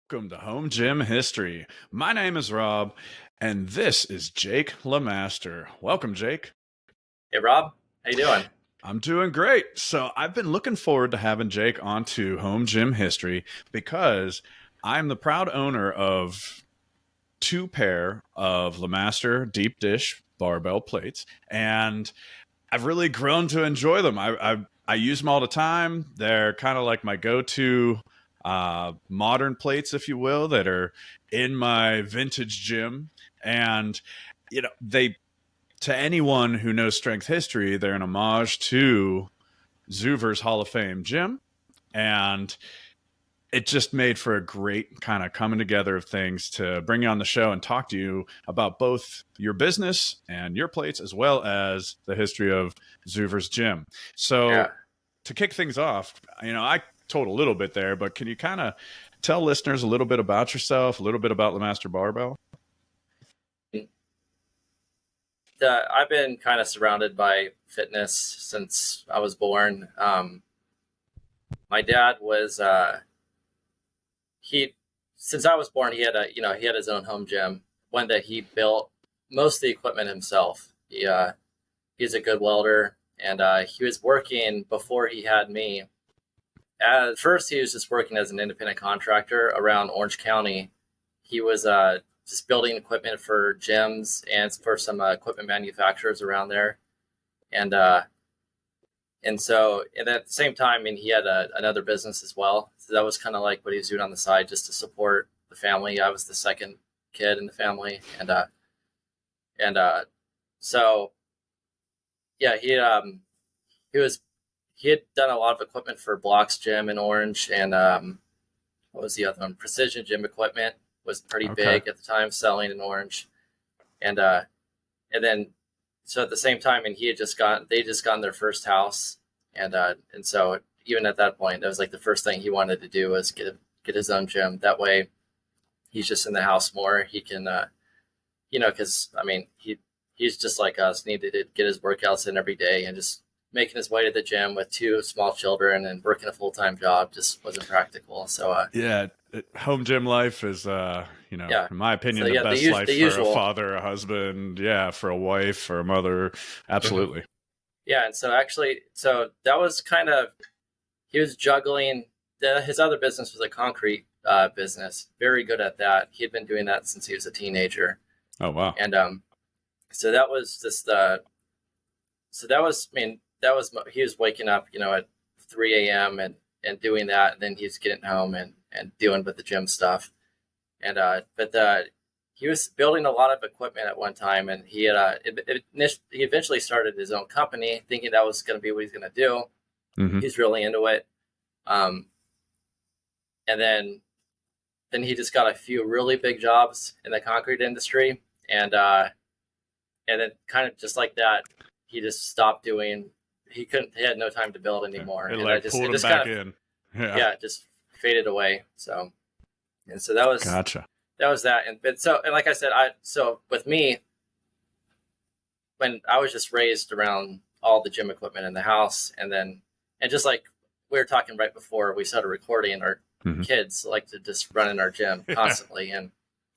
Welcome to Home Gym History. My name is Rob, and this is Jake LeMaster. Welcome, Jake. Hey Rob, how you doing? I'm doing great. So I've been looking forward to having Jake onto Home Gym History because I'm the proud owner of two pair of LeMaster deep dish barbell plates, and I've really grown to enjoy them. I use them all the time. They're kind of like my go-to modern plates, if you will, that are in my vintage gym. And they, to anyone who knows strength history, they're an homage to Zuver's Hall of Fame gym, and it just made for a great kind of coming together of things to bring you on the show and talk to you about both your business and your plates, as well as the history of Zuver's gym. Yeah, So to kick things off, I told a little bit there, but can you kind of tell listeners a little bit about yourself, a little bit about LeMaster Barbell? I've been kind of surrounded by fitness since I was born. My dad was he since I was born. He had his own home gym, one that he built most of the equipment himself. He's a good welder, and he was working before he had me. At first, he was just working as an independent contractor around Orange County. He was just building equipment for gyms and for some equipment manufacturers around there. And and at the same time, I mean, he had another business as well. So that was kind of like what he was doing on the side just to support the family. I was the second kid in the family, and so yeah, he had done a lot of equipment for Block's Gym in Orange, and what was the other one? Precision Gym Equipment was pretty Okay. big at the time, selling in Orange, and and then so at the same time, and they just gotten their first house, and so even at that point, that was like the first thing he wanted to do was get his own gym. That way, he's just in the house more. He can, because I mean, he's just like us, needed to get his workouts in every day, and just making his way to the gym with two small children and working a full-time job just wasn't practical. So Yeah, home gym life is, yeah, in my so opinion, the yeah, best life the for a usual. father, a husband, yeah, for a wife, for a mother. Absolutely. Yeah, and so actually, so that was kind of he was juggling. His other business was a concrete business. Very good at that. He had been doing that since he was a teenager, Oh, wow. and so that was just so that was. I mean, that was he was waking up, at 3 a.m. and doing that, and then he's getting home and doing with the gym stuff, and but he was building a lot of equipment at one time, and he eventually started his own company, thinking that was going to be what he's going to do. Hmm. He's really into it. Um, and then he just got a few really big jobs in the concrete industry, and then kind of just like that, he just stopped doing. He had no time to build anymore, It and like it pulled him just kind back of in. Yeah. yeah, it just faded away. So and so Gotcha. that was that. And like I said, so with me, when I was just raised around all the gym equipment in the house, and just like we were talking right before we started recording, our Hmm. kids like to just run in our gym Yeah. constantly,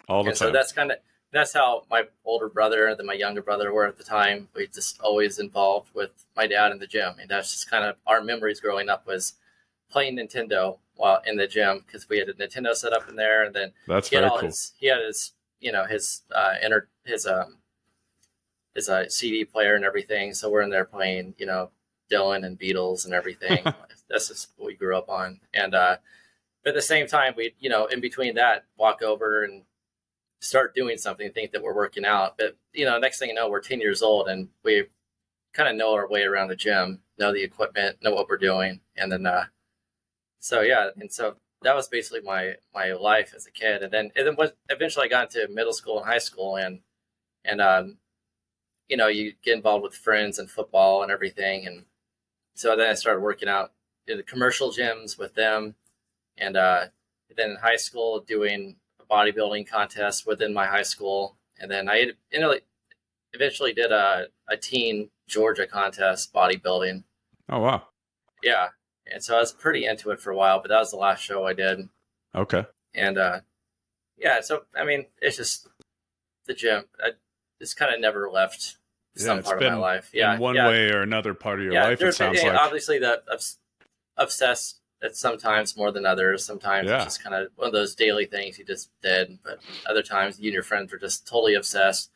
All the and so time. that's how my older brother and then my younger brother were at the time. We just always involved with my dad in the gym, and that's just kind of our memories growing up was playing Nintendo while in the gym because we had a Nintendo set up in there, and then That's very cool. he had his his CD player and everything. So we're in there playing, Dylan and Beatles and everything. That's just what we grew up on. And but at the same time, we, in between that, walk over and start doing something, think that we're working out. But next thing you know, we're 10 years old and we kind of know our way around the gym, know the equipment, know what we're doing, and then so yeah, and so that was basically my life as a kid. And then eventually I got into middle school and high school, and you get involved with friends and football and everything. And so then I started working out in the commercial gyms with them. And then in high school, doing a bodybuilding contest within my high school. And then eventually did a teen Georgia contest bodybuilding. Oh, wow. Yeah. And so I was pretty into it for a while, but that was the last show I did. Okay. And yeah, so I mean, it's just the gym. It's kind of never left some It's part of my been life. in Yeah, one yeah, way or another part of your yeah. life, it sounds like. Obviously the obsessed at sometimes more than others. Sometimes it's Yeah. just kind of one of those daily things you just did, but other times you and your friends are just totally obsessed.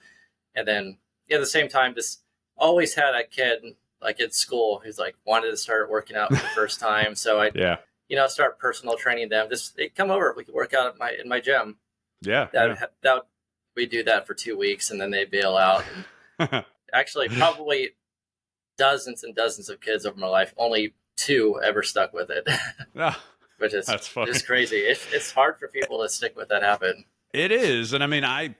And then at the same time, just always had a kid like at school who's like wanted to start working out for the first time. So I, Yeah. start personal training them. Just hey, come over, we could work out at in my gym. Yeah. That we do that for 2 weeks and then they bail out. And actually, probably dozens and dozens of kids over my life, only 2 ever stuck with it. Which is that's funny. just crazy. It's hard for people to stick with that habit. It is. And I mean,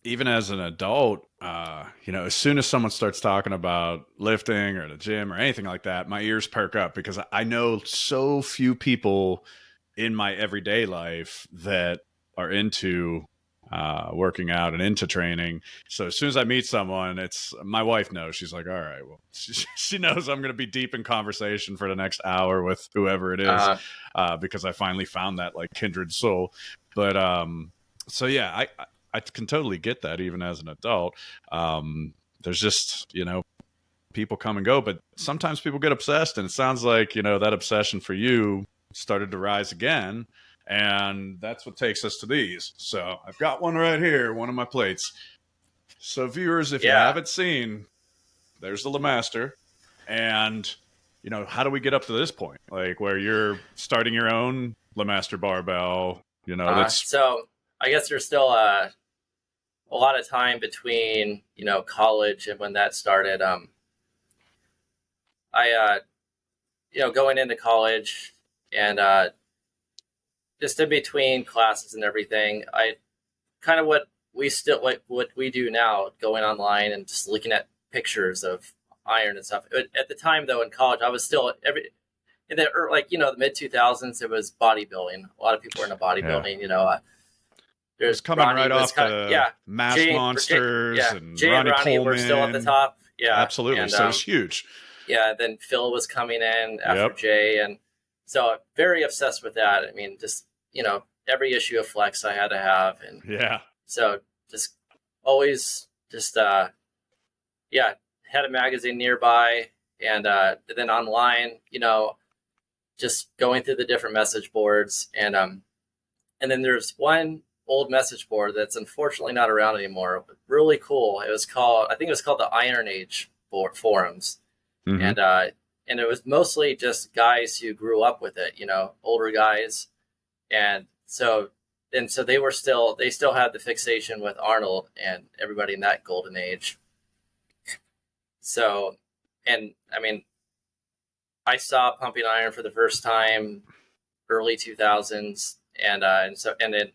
even as an adult, as soon as someone starts talking about lifting or the gym or anything like that, my ears perk up because I know so few people in my everyday life that are into working out and into training. So as soon as I meet someone, my wife knows. She's like, all right, well, she knows I'm going to be deep in conversation for the next hour with whoever it is because I finally found that like kindred soul. But so yeah, I can totally get that even as an adult. There's just, people come and go, but sometimes people get obsessed, and it sounds like, that obsession for you started to rise again. And that's what takes us to these. So I've got one right here, one of my plates. So viewers, if you haven't seen, there's the LeMaster. And, how do we get up to this point? Like where you're starting your own LeMaster barbell, So I guess there's still a lot of time between, college and when that started. I going into college and just in between classes and everything, I kind of what we do now, going online and just looking at pictures of iron and stuff. At the time, though, in college, I was still in the mid 2000s. It was bodybuilding. A lot of people were into bodybuilding. Yeah. It was coming right off the Mass Monsters and Jay and Ronnie Coleman were still at the top. Yeah, absolutely. So it's huge. Yeah, then Phil was coming in after Jay, and so very obsessed with that. I mean, just every issue of Flex I had to have, and so just always just had a magazine nearby, and then online, just going through the different message boards, and then there's one old message board that's unfortunately not around anymore, but really cool. I think it was called the Iron Age forums. Mm-hmm. And it was mostly just guys who grew up with it, older guys. And so they still had the fixation with Arnold and everybody in that golden age. So, and I mean, I saw Pumping Iron for the first time early 2000s, and then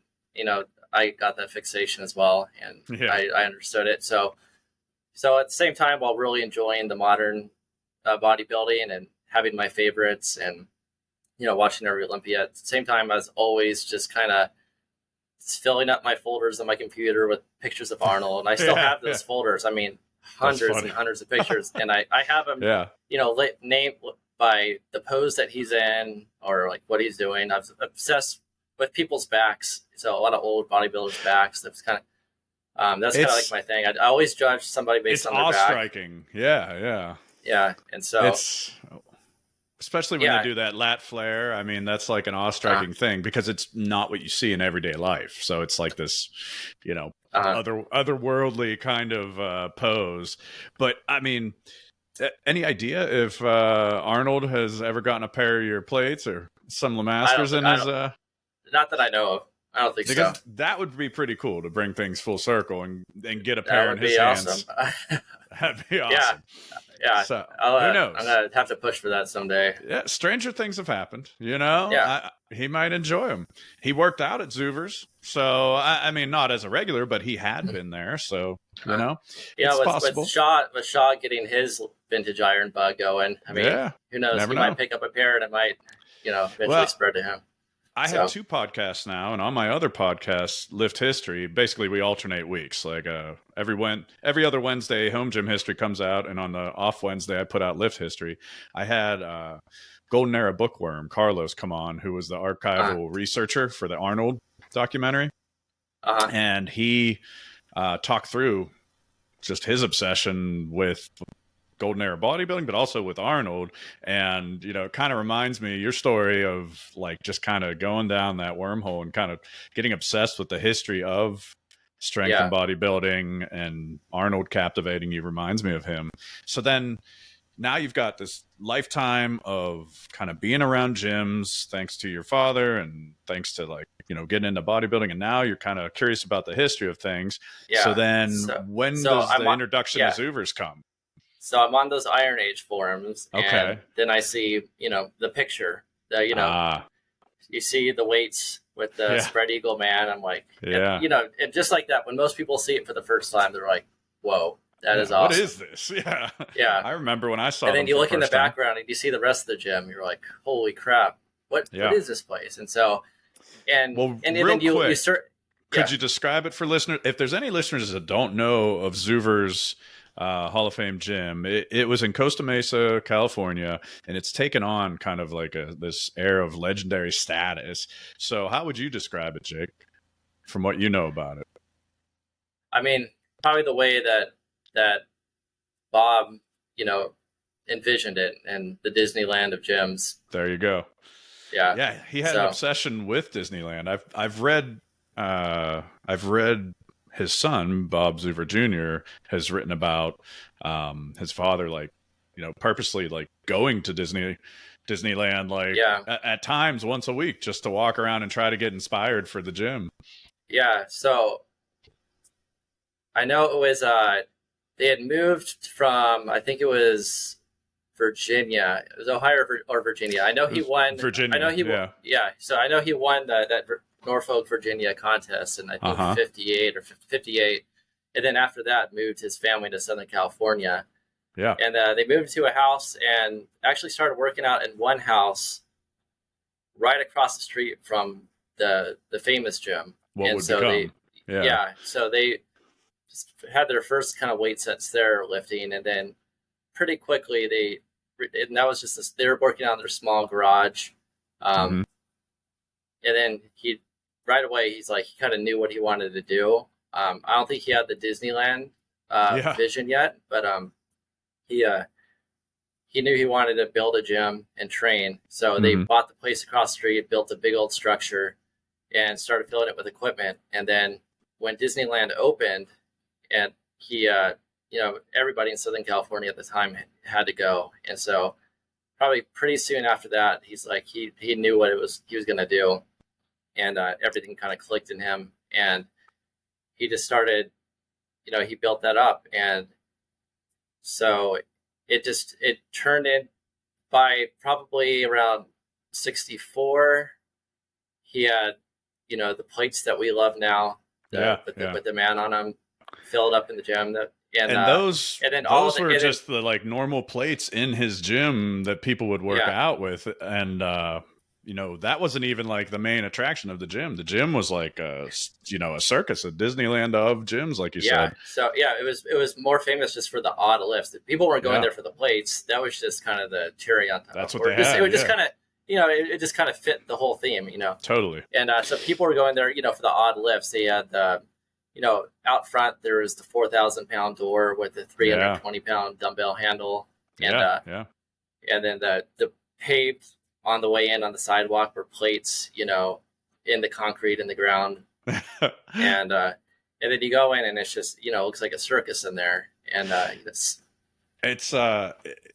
I got that fixation as well, and I understood it. So at the same time, while really enjoying the modern bodybuilding and having my favorites and watching every Olympia, at the same time I was always just kind of filling up my folders on my computer with pictures of Arnold, and I still have those folders. I mean, hundreds and hundreds of pictures, and I have them named by the pose that he's in or like what he's doing. I was obsessed with people's backs, so a lot of old bodybuilders' backs. That's kind of like my thing. I always judge somebody based on their back. It's awe-striking. Yeah, and so it's especially when they do that lat flare. I mean, that's like an awe-striking thing because it's not what you see in everyday life. So it's like this, otherworldly kind of pose. But I mean, any idea if Arnold has ever gotten a pair of your plates or some LeMasters in his? Not that I know of. I don't think so. That would be pretty cool to bring things full circle and get a pair in his hands. Awesome. That'd be awesome. Yeah. So, who knows? I'm gonna have to push for that someday. Yeah, stranger things have happened. He might enjoy them. He worked out at Zuver's, so I mean, not as a regular, but he had been there. So it's possible. With Shaw getting his vintage iron bug going. I mean, who knows? He might pick up a pair, and it might, eventually spread to him. I have 2 podcasts now, and on my other podcast, Lift History, basically we alternate weeks. Like every other Wednesday, Home Gym History comes out, and on the off Wednesday, I put out Lift History. I had Golden Era bookworm Carlos come on, who was the archival researcher for the Arnold documentary, Uh-huh. and he talked through just his obsession with golden era bodybuilding, but also with Arnold. And, you know, it kind of reminds me your story of like just kind of going down that wormhole and kind of getting obsessed with the history of strength and Yeah. bodybuilding, and Arnold captivating you reminds me of him. So then now you've got this lifetime of kind of being around gyms thanks to your father and thanks to, like, you know, getting into bodybuilding, and now you're kind of curious about the history of things. So Yeah. then So when so does I'm the on introduction to yeah. Zuvers come? So I'm on those Iron Age forums, and Okay. then I see, you know, the picture, the, you know, Ah, you see the weights with the yeah, spread eagle man. I'm like, and yeah, you know, and just like that, when most people see it for the first time, they're like, whoa, that is yeah. What awesome. is this? Yeah. Yeah. I remember when I saw And then them you for the look in the first time. background and you see the rest of the gym. You're like, holy crap, what Yeah. is this place? And so, and Well, and real then you quick, start, could yeah, you describe it for listeners? If there's any listeners that don't know of Zuver's Hall of Fame gym, it was in Costa Mesa, California, and it's taken on kind of like this air of legendary status. So how would you describe it, Jake, from what you know about it? I mean, probably the way that Bob, you know, envisioned it, and the Disneyland of gyms. There you go. Yeah. Yeah, he had an So obsession with Disneyland. I've read his son Bob Zuver Jr. has written about his father, like, you know, purposely like going to Disneyland like yeah, at times once a week just to walk around and try to get inspired for the gym. yeah. So I know it was they had moved from, I think it was Virginia. It was Ohio or Virginia. I know It he was won. Virginia, I know he yeah. yeah. So I know he won that Norfolk, Virginia contest in, I think, Uh-huh. 58 or 58. And then after that moved his family to Southern California. Yeah. And they moved to a house and actually started working out in one house right across the street from the famous gym. What And would so become. Yeah. so they had their first kind of weight sets there lifting, and then pretty quickly and that was just this, they were working out in their small garage. Mhm. And then right away, he's like, he kind of knew what he wanted to do. I don't think he had the Disneyland Yeah. vision yet, but he knew he wanted to build a gym and train. So they Mhm. bought the place across the street, built a big old structure, and started filling it with equipment. And then when Disneyland opened, and he, you know, everybody in Southern California at the time had to go. And so probably pretty soon after that, he's like, he knew what he was going to do. And everything kind of clicked in him. And he just started, you know, he built that up. And so it turned in by probably around 64. He had, you know, the plates that we love now, with the man on them, filled up in the gym. And those And then all of those the, were and then, just the like normal plates in his gym that people would work yeah, out with. And you know, that wasn't even like the main attraction of the gym. The gym was like a circus, a Disneyland of gyms, like you yeah. said. So yeah, it was more famous just for the odd lifts. People weren't going Yeah, there for the plates. That was just kind of the cherry on top. that's what Or they it had. was just Yeah, kind of, you know, it just kind of fit the whole theme, you know. totally. And so people were going there, you know, for the odd lifts. They had the, you know, out front there was the 4,000-pound door with the Yeah, 320-pound dumbbell handle, and yeah. and then the paved on the way in on the sidewalk were plates, you know, in the concrete in the ground, and then you go in and it's just, you know, it looks like a circus in there, and It's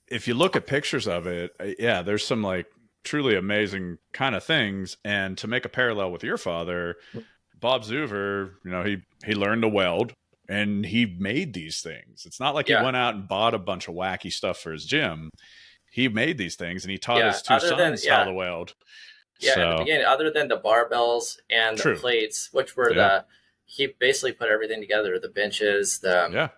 if you look at pictures of it, yeah, there's some like truly amazing kind of things. And to make a parallel with your father, Bob Zuver, you know, he learned to weld and he made these things. It's not like he yeah, went out and bought a bunch of wacky stuff for his gym. He made these things and he taught yeah. his two sons how to weld. Yeah, in the So beginning, other than the barbells and the true. plates, which were Yeah. he basically put everything together, the benches, Yeah.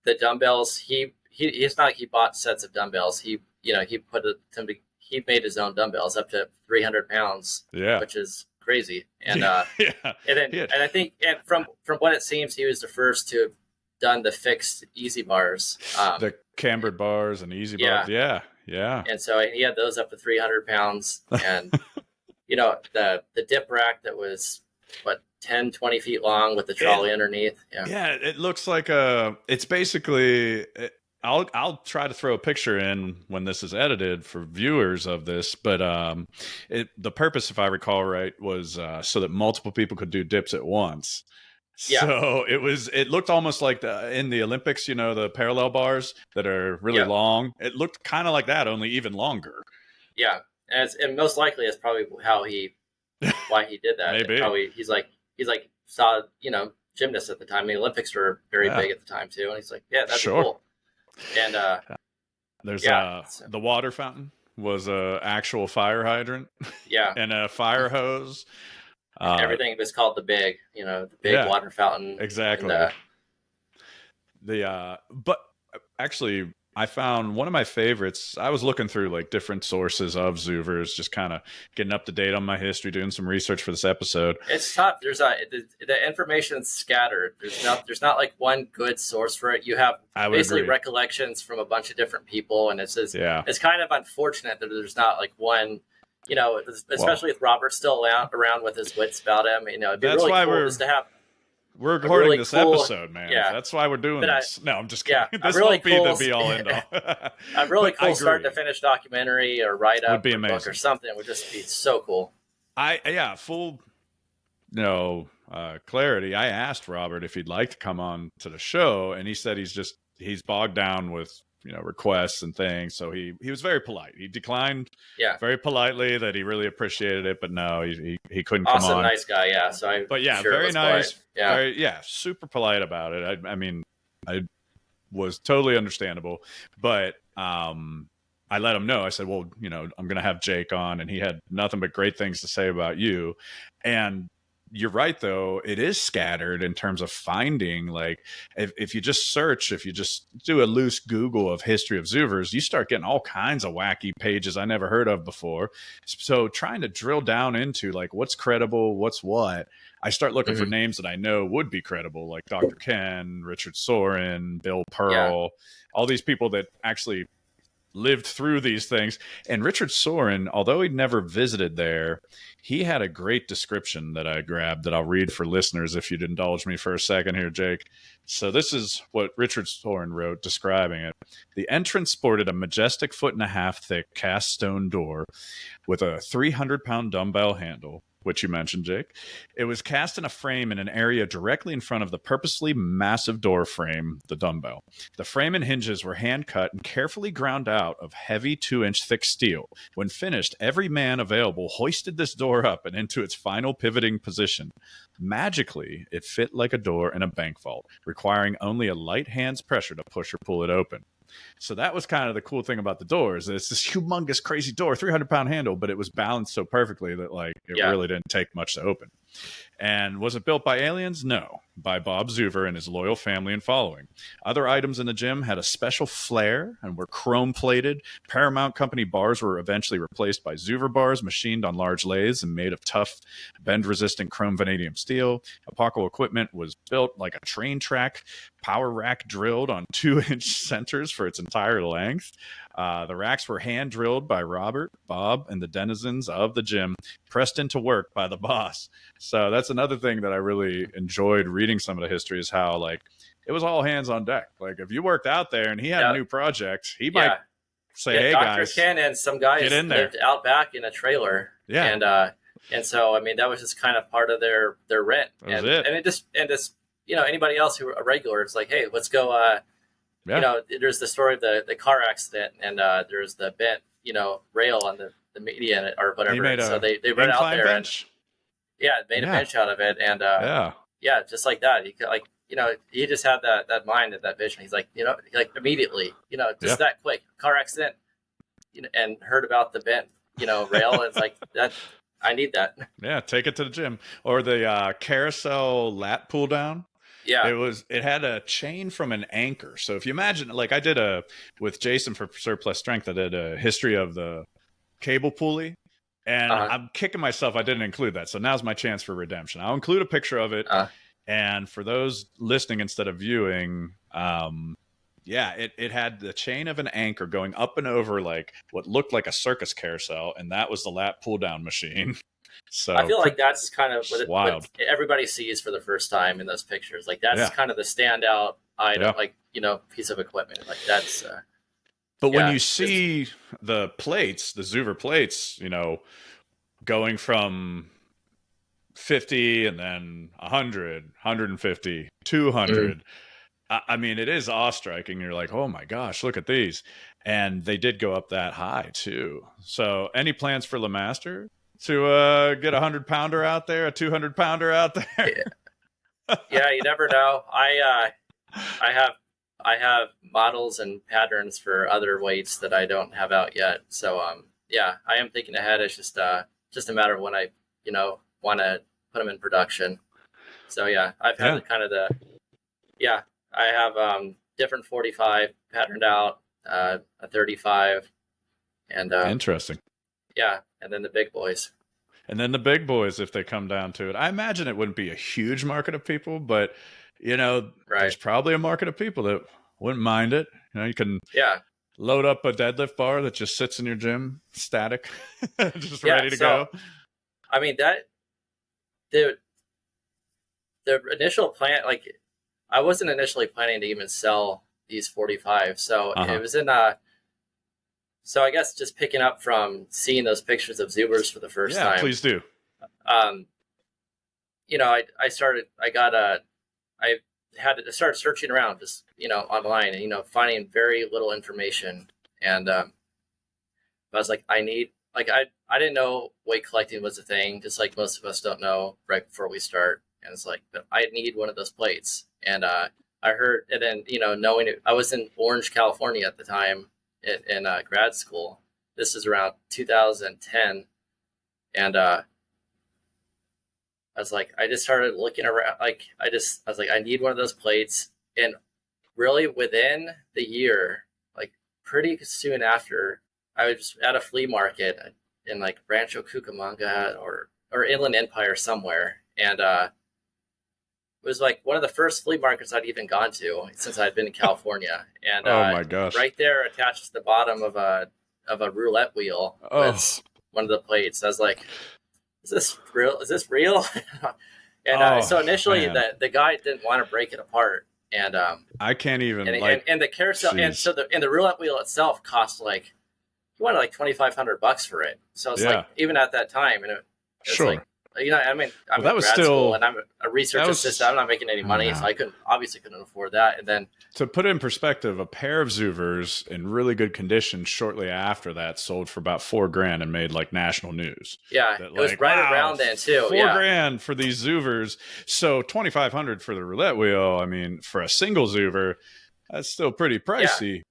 the dumbbells. It's not like he bought sets of dumbbells. He, you know, he made his own dumbbells up to 300 pounds, Yeah. which is crazy. And Yeah. and I think, and from what it seems, he was the first to have done the fixed easy bars. The cambered bars and easy Yeah. bars. Yeah. Yeah. And so he had those up to 300 pounds, and you know, the dip rack that was what, 10, 20 feet long with the It, trolley underneath. Yeah. yeah, it looks like it's basically. I'll try to throw a picture in when this is edited for viewers of this, but the purpose, if I recall right, was so that multiple people could do dips at once. Yeah. So it looked almost like in the Olympics, you know, the parallel bars that are really Yep. long. It looked kind of like that, only even longer. Yeah. And most likely it's probably why he did that. It Maybe. probably he's like saw, gymnasts at the time. The Olympics were very Yeah, big at the time too, and he's like, yeah, that'd be sure. cool. And There's yeah, so, the water fountain was a actual fire hydrant yeah, and a fire hose. everything was called the big, the big Yeah, water fountain. exactly. And But actually, I found one of my favorites. I was looking through like different sources of Zuvers, just kind of getting up to date on my history, doing some research for this episode. it's tough. The information's scattered. There's not like one good source for it. You have I would basically agree. recollections from a bunch of different people, and Yeah. it's kind of unfortunate that there's not like one. Especially with Robert still around with his wits about him. It'd be That's really why cool just to have we're recording really this cool, episode, man. yeah. That's why we're doing But this. No, I'm just kidding. Yeah, This really won't be cool, the be all end all. a really But I cool start agree. to finish documentary or write up Would be or book amazing. or something would just be so cool. Full clarity. I asked Robert if he'd like to come on to the show, and he said he's bogged down with requests and things. So he was very polite. He declined very politely that he really appreciated it, but no, he couldn't come on. Nice guy, yeah. So but yeah, sure very nice. Polite. Super polite about it. I mean, I was totally understandable, but I let him know. I said, well, I'm going to have Jake on, and he had nothing but great things to say about you. And you're right, though. It is scattered in terms of finding, like, if you just search, if you just do a loose Google of history of Zuvers, you start getting all kinds of wacky pages I never heard of before. So trying to drill down into, like, what's credible, what's what, I start looking for names that I know would be credible, like Dr. Ken, Richard Soren, Bill Pearl, all these people that actually lived through these things. And Richard Soren, although he'd never visited there, he had a great description that I grabbed that I'll read for listeners if you'd indulge me for a second here, Jake. So this is what Richard Soren wrote describing it. The entrance sported a majestic 1.5 foot thick cast stone door with a 300-pound dumbbell handle, which you mentioned, Jake. It was cast in a frame in an area directly in front of the purposely massive door frame, the dumbbell. The frame and hinges were hand-cut and carefully ground out of heavy 2-inch thick steel. When finished, every man available hoisted this door up and into its final pivoting position. Magically, it fit like a door in a bank vault, requiring only a light hand's pressure to push or pull it open. So that was kind of the cool thing about the doors. It's this humongous, crazy door, 300-pound handle, but it was balanced so perfectly that it really didn't take much to open. And was it built by aliens? No, by Bob Zuver and his loyal family and following. Other items in the gym had a special flair and were chrome-plated. Paramount Company bars were eventually replaced by Zuver bars, machined on large lathes and made of tough, bend-resistant chrome vanadium steel. Apocal equipment was built like a train track, power rack drilled on 2-inch centers for its entire length. The racks were hand drilled by Robert, Bob, and the denizens of the gym, pressed into work by the boss. So that's another thing that I really enjoyed reading some of the history is how, like, it was all hands on deck. Like, if you worked out there and he had a new project, he might say, hey, Dr. guys. Ken and some guys get in there. Lived out back in a trailer. Yeah. And so, I mean, that was just kind of part of their rent. That was it. And it just, anybody else who a regular, it's like, hey, let's go, there's the story of the car accident, and there's the bent, rail on the median or whatever. So they went out there bench. And made a bench out of it, and just like that. He could, he just had that mind and that vision. He's like, immediately, just that quick car accident, and heard about the bent, rail. And it's like that. I need that. Yeah, take it to the gym. Or the carousel lat pull down. Yeah. It had a chain from an anchor. So if you imagine, like I did with Jason for Surplus Strength, I did a history of the cable pulley, and I'm kicking myself I didn't include that. So now's my chance for redemption. I'll include a picture of it. And for those listening instead of viewing, it had the chain of an anchor going up and over like what looked like a circus carousel, and that was the lat pull down machine. I So feel like that's kind of it's what wild. everybody sees for the first time in those pictures. Like that's Yeah. kind of the standout item, Yeah. like piece of equipment. Like that's But when yeah, you it's, see the plates, the Zuver plates, going from 50 and then 100, 150, mm, 200. I mean, it is awe striking. You're like, oh my gosh, look at these. And they did go up that high too. So, any plans for Lemaster to get a 100 pounder out there, a 200 pounder out there? yeah, yeah. You never know. I have I have models and patterns for other weights that I don't have out yet. So yeah, I am thinking ahead. It's just a matter of when I want to put them in production. So yeah, I've had Yeah. the kind of the yeah, I have different 45 patterned out, a 35, and Interesting. yeah, and then the big boys. And then the big boys, if they come down to it. I imagine it wouldn't be a huge market of people, but there's Right. probably a market of people that wouldn't mind it. You can Yeah. load up a deadlift bar that just sits in your gym, static, just Yeah. ready to So go. I mean that the the initial plan, like I wasn't initially planning to even sell these 45. So Uh-huh. it was in so I guess just picking up from seeing those pictures of Zubers for the first Yeah, time, please do. um, I had to start searching around just, online and, finding very little information. And I was like, I didn't know weight collecting was a thing, just like most of us don't know right before we start. And it's like, but I need one of those plates. And I heard, and then, knowing it, I was in Orange, California at the time in grad school. This is around 2010. And I was like, I just started looking around. I was like, I need one of those plates. And really within the year, like pretty soon after, I was at a flea market in like Rancho Cucamonga or Inland Empire somewhere. And it was like one of the first flea markets I'd even gone to since I'd been in California. And Oh my gosh. right there attached to the bottom of a roulette wheel Oh. was one of the plates. I was like, is this real? Is this real? And so initially man. the guy didn't want to break it apart. And I can't even and the carousel, and geez. so the roulette wheel itself cost like, he wanted like $2,500 for it. So it's like, even at that time, and it's Sure. like, I mean, I'm that in was grad still school and I'm a research assistant. I'm not making any money, so I obviously couldn't afford that. And then to put it in perspective, a pair of Zuvers in really good condition shortly after that sold for about $4,000 and made like national news. yeah, That, it was right around then too. $4,000 for these Zuvers. So $2,500 for the roulette wheel. I mean, for a single Zuver, that's still pretty pricey.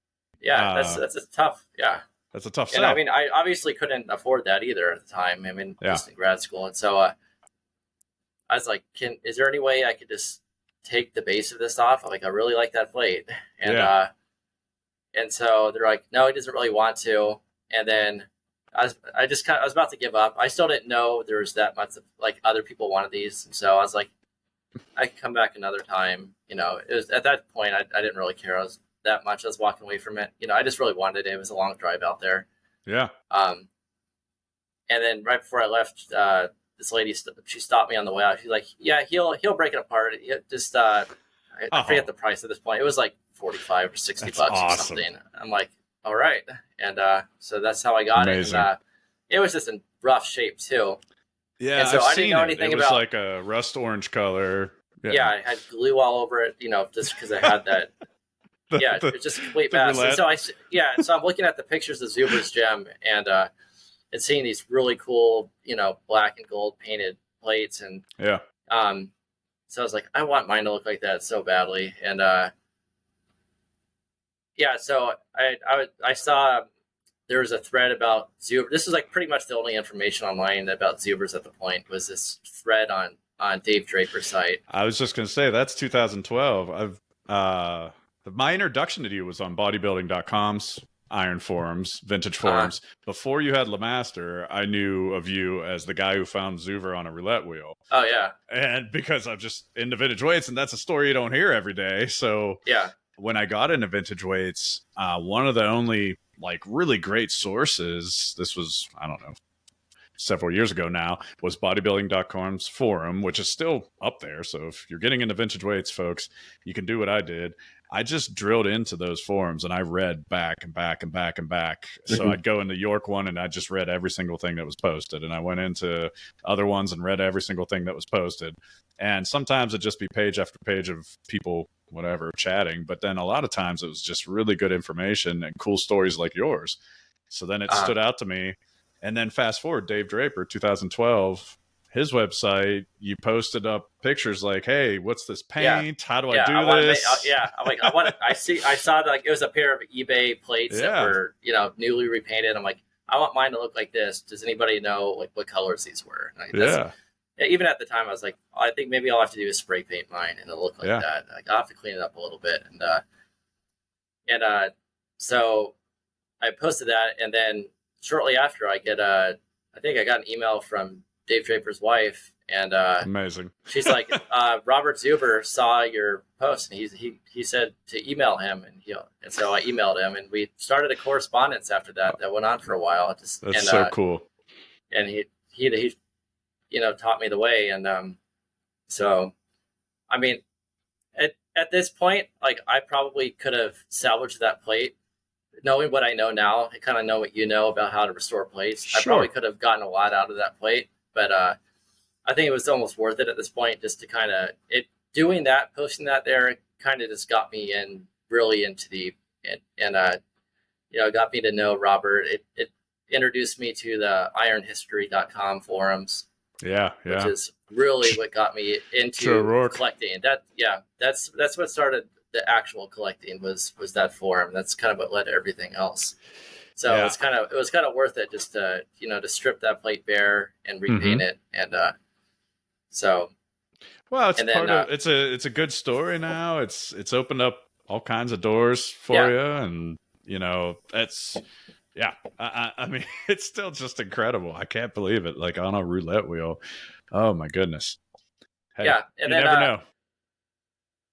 Yeah, that's a tough. Yeah, that's a tough and sell. I mean, I obviously couldn't afford that either at the time. I mean, just in grad school, and so I was like, is there any way I could just take the base of this off? Like, I really like that plate, and and so they're like, no, he doesn't really want to. And then I was about to give up. I still didn't know there was that much of, like, other people wanted these, and so I was like, I can come back another time. It was at that point I didn't really care that much. I was walking away from it. I just really wanted it. It was a long drive out there. Yeah. And then right before I left, this lady, she stopped me on the way out. She's like, yeah, he'll break it apart. Just I forget the price at this point. It was like 45 or 60 bucks awesome. or something. I'm like, all right. And so that's how I got it. And it was just in rough shape too. Yeah, and so I didn't know anything about. It was about like a rust orange color. Yeah, I had glue all over it, just because I had that. It's just a complete mess. And so I'm looking at the pictures of Zuver's gem and seeing these really cool, black and gold painted plates, and so I was like, I want mine to look like that so badly, and so I saw there was a thread about Zuver. This was like pretty much the only information online about Zubers at the point, was this thread on Dave Draper's site. I was just going to say, that's 2012. My introduction to you was on bodybuilding.com's iron forums, vintage forums. Before you had Lemaster, I knew of you as the guy who found Zuver on a roulette wheel. Oh, yeah. And because I'm just into vintage weights, and that's a story you don't hear every day. So when I got into vintage weights, one of the only like really great sources, this was, I don't know, several years ago now, was bodybuilding.com's forum, which is still up there. So if you're getting into vintage weights, folks, you can do what I did. I just drilled into those forums and I read back and back and back and back. So I'd go into York one and I just read every single thing that was posted. And I went into other ones and read every single thing that was posted. And sometimes it'd just be page after page of people, whatever, chatting. But then a lot of times it was just really good information and cool stories like yours. So then it stood out to me. And then fast forward, Dave Draper, 2012, his website, you posted up pictures like, "Hey, what's this paint? How do I do this?" I'm like, I saw like it was a pair of eBay plates that were, newly repainted. I'm like, I want mine to look like this. Does anybody know like what colors these were? Like, even at the time, I was like, I think maybe all I have to do is spray paint mine and it'll look like that. Like, I'll have to clean it up a little bit. And so I posted that, and then shortly after, I think I got an email from Dave Draper's wife, and amazing. She's like, Robert Zuver saw your post, and he said to email him, and so I emailed him, and we started a correspondence after that went on for a while. That's so cool. And he taught me the way, and so I mean, at this point, like, I probably could have salvaged that plate. Knowing what I know now, I kind of know what you know about how to restore plates. Sure. I probably could have gotten a lot out of that plate, but I think it was almost worth it at this point, just to kind of doing that, posting that there, kind of just got me really into got me to know Robert. It introduced me to the ironhistory.com forums. Yeah. Which is really what got me into collecting. That's what started the actual collecting was that forum. That's kind of what led to everything else. So it was kind of worth it just to to strip that plate bare and repaint it, and so. Well, it's a good story now. It's opened up all kinds of doors for you, and it's I mean, it's still just incredible. I can't believe it. Like, on a roulette wheel. Oh my goodness. Hey, and you then, never know.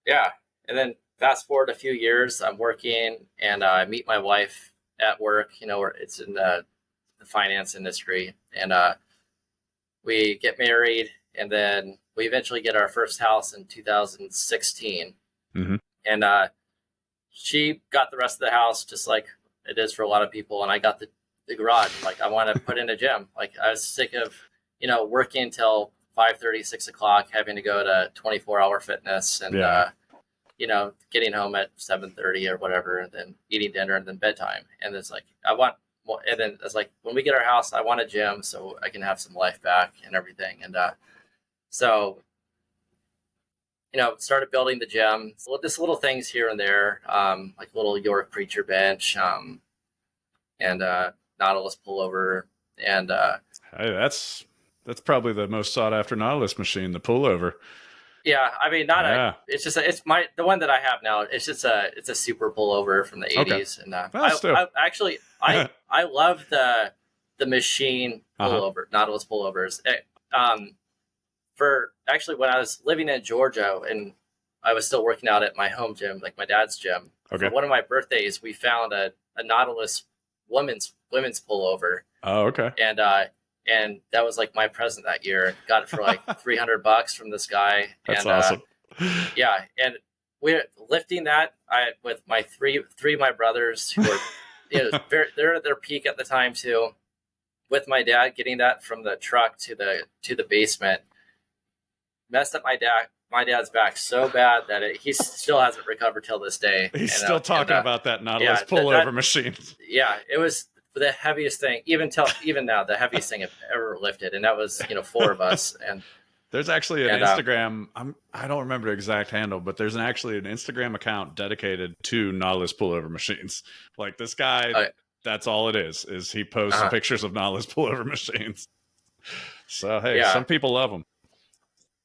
Yeah, and then fast forward a few years, I'm working, and I meet my wife at work. It's in the finance industry, and we get married, and then we eventually get our first house in 2016. And she got the rest of the house just like it is for a lot of people, and I got the garage. Like, I want to put in a gym. Like, I was sick of working until 5:30, 6 o'clock, having to go to 24-hour fitness, and getting home at 7:30 or whatever, and then eating dinner, and then bedtime. And it's like, and then it's like, when we get our house, I want a gym so I can have some life back and everything. And so started building the gym. So just little things here and there, like a little York preacher bench, and Nautilus pullover, and hey, that's probably the most sought after Nautilus machine, the pullover. Yeah, I mean, it's just the one that I have now. It's a super pullover from the 80s, and I love the machine pullover, Nautilus pullovers. For actually, when I was living in Georgia and I was still working out at my home gym, like my dad's gym, for one of my birthdays, we found a Nautilus women's pullover. Oh, okay. And that was like my present that year. Got it for like $300 from this guy. That's awesome. And we're lifting that with my three of my brothers who were, they're at their peak at the time too. With my dad getting that from the truck to the basement, messed up my dad's back so bad that he still hasn't recovered till this day. He's still talking about that Nautilus pullover machine. Yeah, it was the heaviest thing, even now, the heaviest thing I've ever lifted, and that was 4 of us. And there's actually an Instagram. I don't remember the exact handle, but there's actually an Instagram account dedicated to Nautilus pullover machines. Like, this guy, that's all it is he posts pictures of Nautilus pullover machines. So hey, some people love them.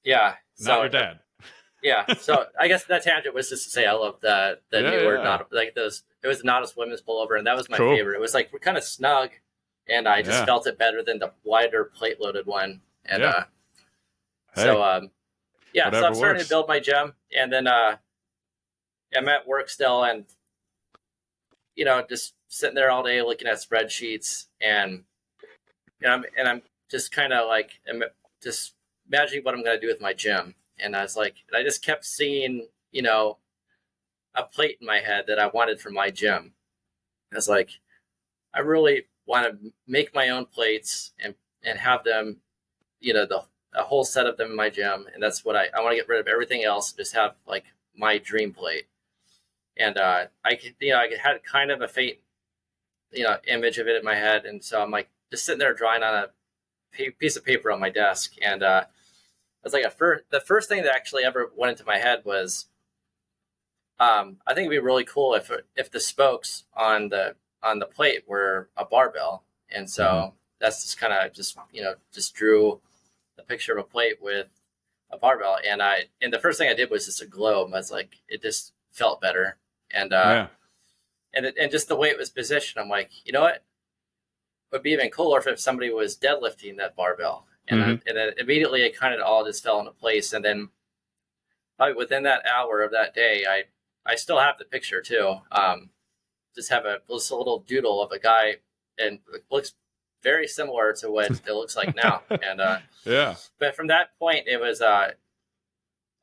Yeah, not your dad. Yeah, so I guess that tangent was just to say I love the newer like those. It was the Nautilus women's pullover, and that was my favorite. It was like, we're kind of snug, and I just felt it better than the wider plate loaded one. And so I'm starting to build my gym, and then I'm at work still, and just sitting there all day looking at spreadsheets, and I'm just kind of like just imagining what I'm going to do with my gym. And I was like, and I just kept seeing, a plate in my head that I wanted for my gym. I was like, I really want to make my own plates and have them, a whole set of them in my gym. And that's what I want to get rid of everything else, just have like my dream plate. And I had kind of a faint, image of it in my head. And so I'm like just sitting there drawing on a piece of paper on my desk. And it's like the first thing that actually ever went into my head was, I think it'd be really cool if the spokes on the plate were a barbell. And so that's just kind of just drew a picture of a plate with a barbell. And the first thing I did was just a globe. I was like, it just felt better. And, and just the way it was positioned, I'm like, you know what? It would be even cooler if somebody was deadlifting that barbell. And, and then immediately it kind of all just fell into place. And then probably within that hour of that day, I still have the picture too. Just have just a little doodle of a guy, and it looks very similar to what it looks like now. And but from that point, it was I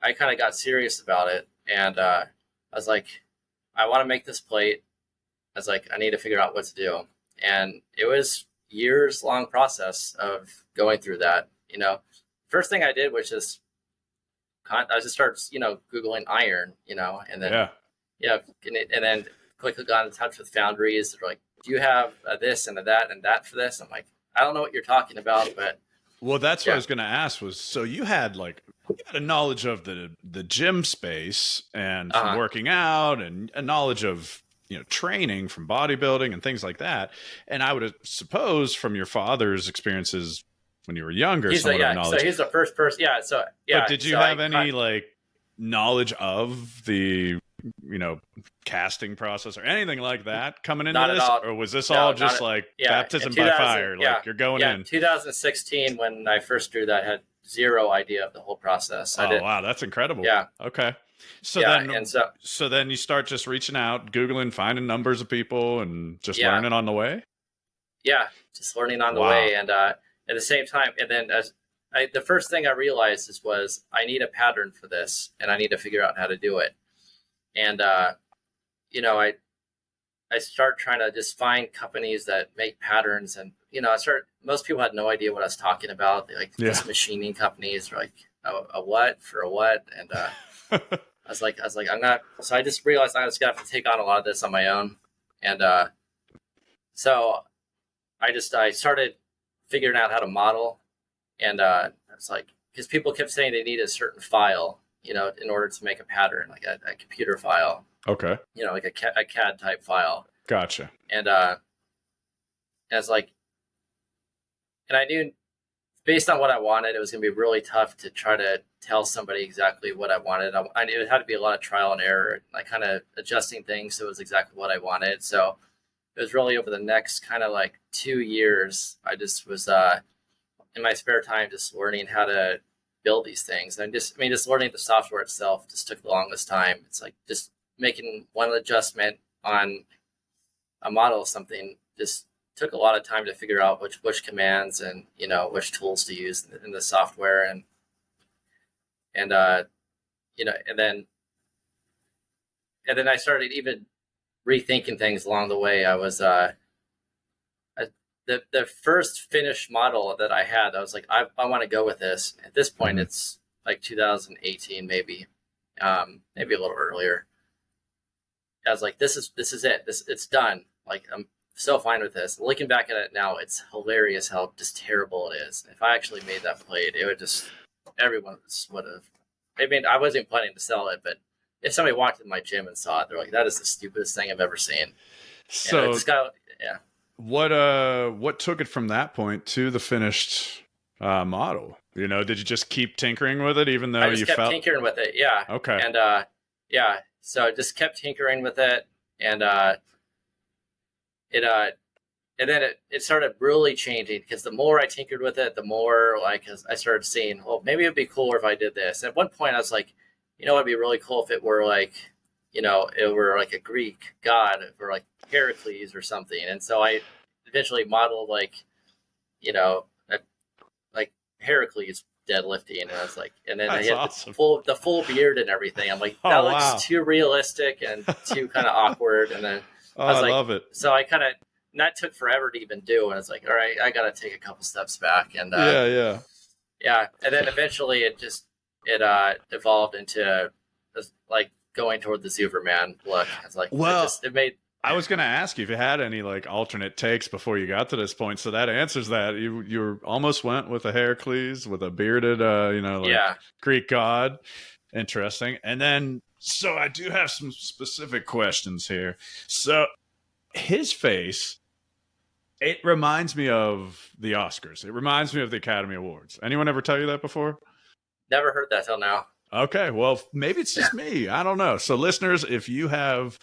kind of got serious about it, and I was like, I want to make this plate. I was like, I need to figure out what to do, and it was years long process of going through that. First thing I did was just I just started Googling iron, and then and then quickly got in touch with foundries. They're like, do you have this and that and that for this? I'm like, I don't know what you're talking about, but well, that's what I was going to ask was, so you had a knowledge of the gym space and from working out, and a knowledge of training from bodybuilding and things like that. And I would suppose from your father's experiences when you were younger, knowledge. So he's the first person. Yeah. So yeah. But did you have any knowledge of the casting process or anything like that coming into this, or was this all just baptism by fire? You're going in 2016 when I first drew that, I had zero idea of the whole process. Wow, that's incredible. Yeah. Okay. So then you start just reaching out, Googling, finding numbers of people, and just learning on the way. Yeah, just learning on the way, and at the same time, and then the first thing I realized was I need a pattern for this, and I need to figure out how to do it. And I start trying to just find companies that make patterns, and most people had no idea what I was talking about. These machining companies are like, a what for a what, and I was like, I'm not. So I just realized I just got to take on a lot of this on my own, and so I started figuring out how to model, and it's like, because people kept saying they need a certain file, in order to make a pattern, like a computer file. Okay. Like a CAD type file. Gotcha. And I was like, and I knew based on what I wanted, it was going to be really tough to try to tell somebody exactly what I wanted. It had to be a lot of trial and error, like kind of adjusting things so it was exactly what I wanted. So it was really over the next kind of 2 years, I just was in my spare time just learning how to build these things. And just learning the software itself just took the longest time. It's like just making one adjustment on a model of something just took a lot of time to figure out which commands and which tools to use in the software, and then I started even rethinking things along the way. I was the first finished model that I had, I was like, I want to go with this. At this point, it's like 2018, maybe a little earlier. I was like, this is it. It's done. Like, I'm so fine with this. Looking back at it now, it's hilarious how just terrible it is. If I actually made that plate, it would just, everyone would have. I wasn't planning to sell it, but if somebody walked in my gym and saw it, they're like, that is the stupidest thing I've ever seen. So, yeah. What took it from that point to the finished model? Did you just keep tinkering with it, even though I just kept tinkering with it? Yeah. Okay. And so I just kept tinkering with it, and and then it started really changing, because the more I tinkered with it, the more I started seeing, well, maybe it'd be cooler if I did this. At one point, I was like, it'd be really cool if it were it were like a Greek god, or like Heracles or something. And so I eventually modeled a Heracles deadlifting, and I was like, and then That's he had awesome. the full beard and everything. I'm like, that Oh, looks wow. too realistic and too kind of awkward. And then Oh, I was I like, love it. so I kind of, that took forever to even do. And I was like, all right, I got to take a couple steps back. And Yeah. and then eventually it evolved into like going toward the Zuverman look. It's like, Well, it made. I was going to ask you if you had any like alternate takes before you got to this point. So that answers that. You almost went with a Heracles with a bearded, Greek god. Interesting. And then, so I do have some specific questions here. So his face, it reminds me of the Oscars. It reminds me of the Academy Awards. Anyone ever tell you that before? Never heard that till now. Okay. Well, maybe it's just me. I don't know. So listeners, if you have,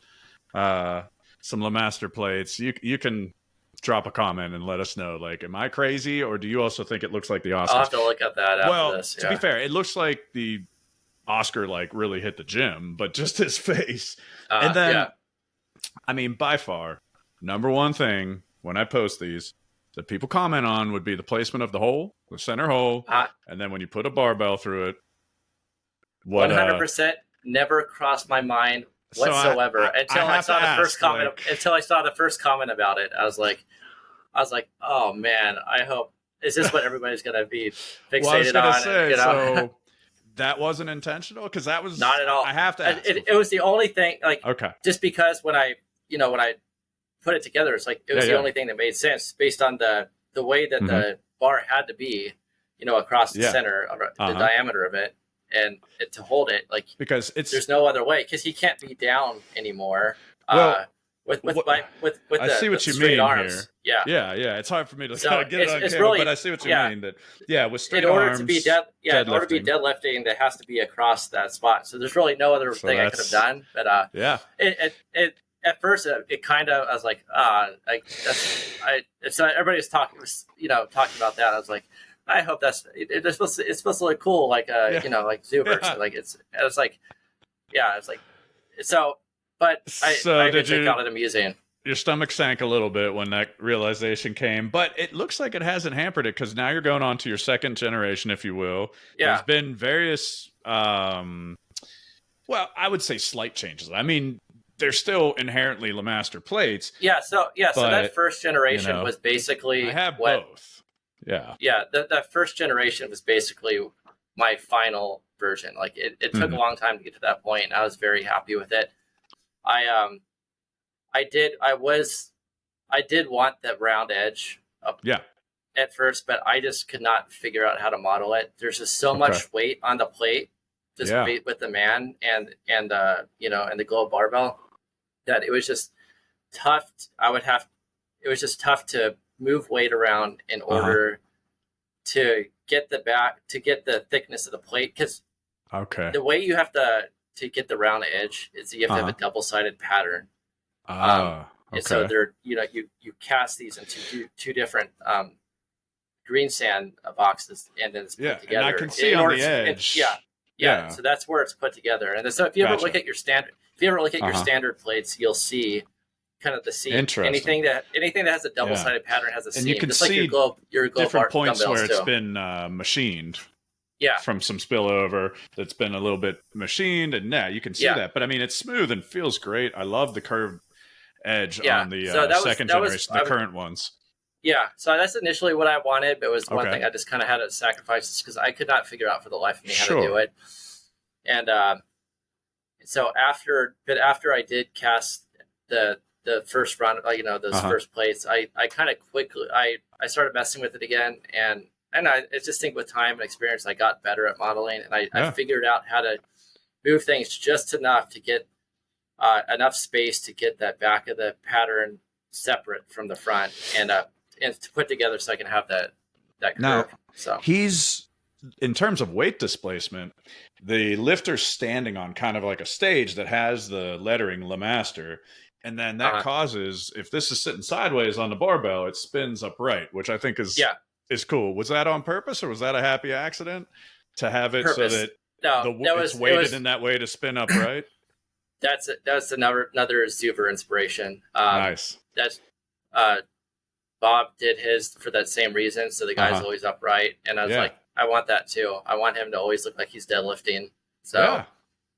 some LeMaster plates, you can drop a comment and let us know. Like, am I crazy, or do you also think it looks like the Oscars? I'll have to look at that after this. To be fair, it looks like the Oscar like really hit the gym, but just his face. And then, I mean, by far, number one thing when I post these that people comment on would be the placement of the hole, the center hole, and then when you put a barbell through it. 100% never crossed my mind whatsoever until I saw the first comment. Until I saw the first comment about it, I was like, oh man, I hope, is this what everybody's gonna be fixated on? So that wasn't intentional, because that was not at all. I have to ask. It was the only thing. Like, just because when I put it together, it's like it was the only thing that made sense based on the way that the bar had to be, across the center, the diameter of it. And to hold it, like, because there's no other way, because he can't be down anymore. With I see what you mean arms. Here. Yeah. It's hard for me to get it on camera, really, but I see what you mean. That with straight arms, in order to be deadlifting, there has to be across that spot. So there's really no other thing I could have done. But it at first it kind of, I was like, so everybody was talking about that. I was like, I hope it's supposed to look cool, like like Zuver. So like it's like, so. But I eventually found it amusing. Your stomach sank a little bit when that realization came, but it looks like it hasn't hampered it, because now you're going on to your second generation, if you will. Yeah. There's been various, I would say slight changes. I mean, they're still inherently LeMaster plates. So that first generation was basically I have both. Yeah. Yeah, that first generation was basically my final version. Like it took a long time to get to that point, and I was very happy with it. I did want that round edge at first, but I just could not figure out how to model it. There's just so much weight on the plate, with the man and the globe barbell, that it was just tough. It was just tough to move weight around in order to get the thickness of the plate, because the way you have to get the round edge is you have to have a double-sided pattern. And so they're you cast these into two different green sand boxes, and then it's put together. And I can see on the edge. So that's where it's put together. And so if you ever look at your standard plates, you'll see kind of the seam. Anything that has a double-sided pattern has a seam. And you can just see like your globe different points where it's too. been machined. From some spillover that's been a little bit machined, and you can see that. But I mean, it's smooth and feels great. I love the curved edge on the second generation, the current ones. Yeah, so that's initially what I wanted, but it was one thing I just kind of had to sacrifice, because I could not figure out for the life of me how to do it. And so after I did cast the first run, those first plates, I kind of quickly I started messing with it again, and I just think with time and experience, I got better at modeling, and I figured out how to move things just enough to get enough space to get that back of the pattern separate from the front, and to put together so I can have that curve. Now, so he's, in terms of weight displacement, the lifter's standing on kind of like a stage that has the lettering LeMaster, and then that causes, if this is sitting sideways on the barbell, it spins upright, which I think is cool. Was that on purpose, or was that a happy accident to have it so that it's weighted in that way to spin upright? That's another Zuver inspiration. Nice. That's Bob did his for that same reason. So the guy's always upright, and I was like, I want that too. I want him to always look like he's deadlifting. So Yeah.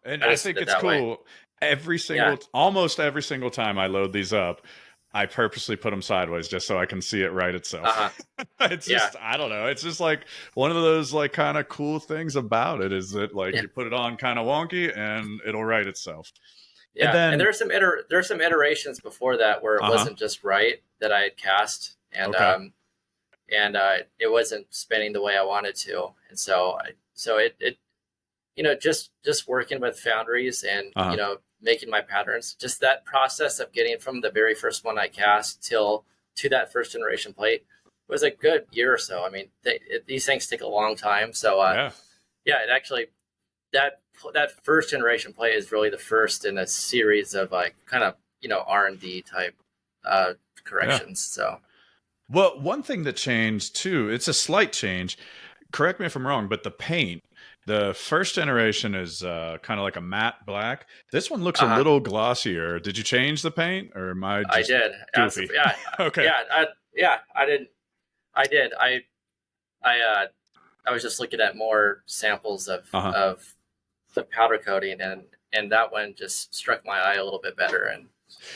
And I I just did think it it's that way. cool. Yeah. Almost every single time I load these up, I purposely put them sideways just so I can see it right Uh-huh. itself. It's Yeah. just, I don't know. It's just like one of those like kind of cool things about it is that like Yeah. you put it on kind of wonky and it'll right itself. And Yeah. And then, there's some iterations before that where it uh-huh. wasn't just right that I had cast, Okay. and it wasn't spinning the way I wanted to. And so it just working with foundries and, Uh-huh. making my patterns, just that process of getting from the very first one I cast to that first generation plate was a good year or so. I mean, these things take a long time. So, Yeah. yeah, it actually, that first generation plate is really the first in a series of like kind of, R&D type, Yeah. corrections. So, Well, one thing that changed too, it's a slight change. Correct me if I'm wrong, but the paint, the first generation is kind of like a matte black. This one looks a uh-huh. little glossier. Did you change the paint or am I I just did. goofy? Yeah. Okay. Yeah. I didn't, I did. I, I was just looking at more samples Uh-huh. of the powder coating, and that one just struck my eye a little bit better. And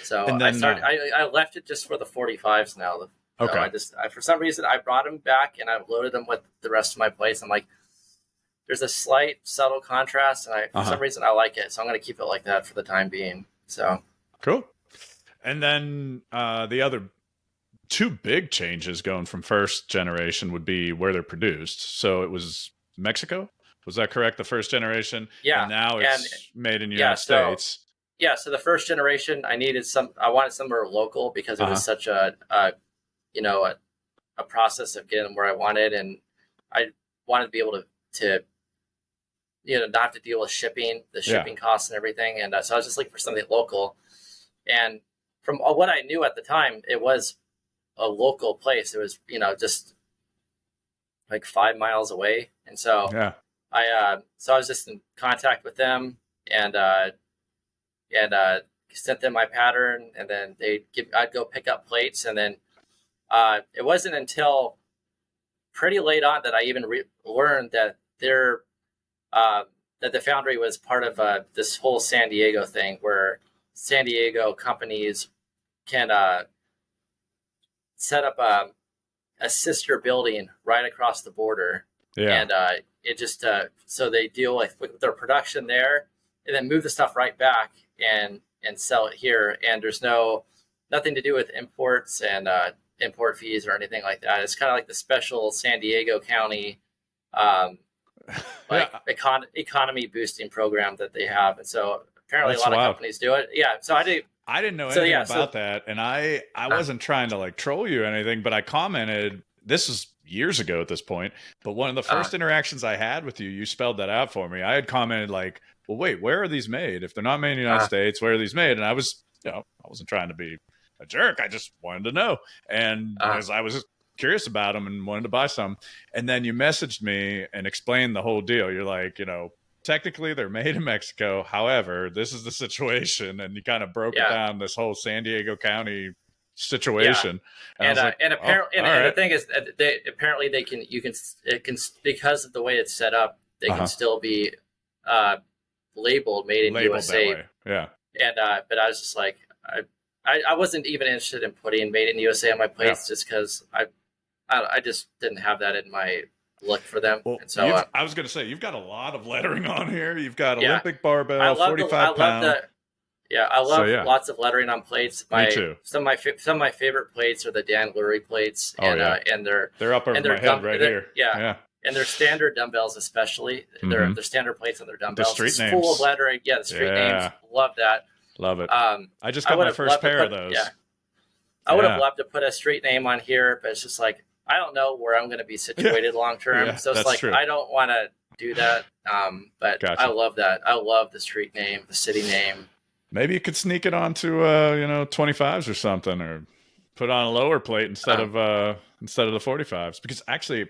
so And then, I left it just for the 45s now. So okay. for some reason, I brought them back and I loaded them with the rest of my plates. I'm like, there's a slight subtle contrast, and for Uh-huh. some reason I like it. So I'm going to keep it like that for the time being. So, Cool. And then the other two big changes going from first generation would be where they're produced. So it was Mexico. Was that correct? The first generation, yeah. and now And it's made in the yeah, United so States. yeah, so the first generation, I wanted somewhere local because it was Uh-huh. such a you know, a, a process of getting where I wanted, and I wanted to be able to not have to deal with the Yeah. shipping costs and everything. And so I was just looking for something local. And from what I knew at the time, it was a local place. It was just like 5 miles away, and Yeah. so I was just in contact with them, and sent them my pattern, and then I'd go pick up plates, and then it wasn't until pretty late on that I even learned that uh, that the foundry was part of this whole San Diego thing, where San Diego companies can set up a sister building right across the border, Yeah. and it just so they deal with their production there, and then move the stuff right back and sell it here. And there's nothing to do with imports and import fees or anything like that. It's kind of like the special San Diego County like Yeah. economy boosting program that they have. And so apparently a That's lot of wild. companies do it. Yeah. So I didn't know so anything yeah, about that, and I wasn't trying to like troll you or anything, but I commented. This is years ago at this point, but one of the uh, first interactions I had with you, you spelled that out for me. I had commented like, "Well, wait, where are these made? If they're not made in the United uh, States, where are these made?" And I was, I wasn't trying to be a jerk. I just wanted to know, and uh, as I was curious about them and wanted to buy some, and then you messaged me and explained the whole deal. You're like, technically they're made in Mexico. However, this is the situation. And you kind of broke it yeah, down, this whole San Diego County yeah. situation. And I And was like, oh, apparently, all and the right. thing is, that apparently it can, because of the way it's set up, they can Uh-huh. still be uh, labeled "Made in Labeled that USA." way. Yeah. And but I was just like, I wasn't even interested in putting "Made in USA" on my Yeah. plates, just because I just didn't have that in my look for them. Well, And so I was going to say, you've got a lot of lettering on here. You've got yeah, Olympic barbell, 45 pound. I So love yeah, lots of lettering on plates. me too. Some of my favorite plates are the Dan Lurie plates, Oh yeah. and They're up over my head right here. yeah, Yeah. and their standard dumbbells, especially Mm-hmm. their standard plates on their The dumbbells, street it's names. full of lettering. Yeah, the street names, Yeah. love that. Love it. I just I got would my have first loved to pair of put those. yeah, I would have Yeah. loved to put a street name on here, but it's just like I don't know where I'm going to be situated long term, Yeah, so it's that's like true. I don't want to do that. But Gotcha. I love that. I love the street name, the city name. Maybe you could sneak it onto 25s or something, or put on a lower plate instead of the 45s. Because actually,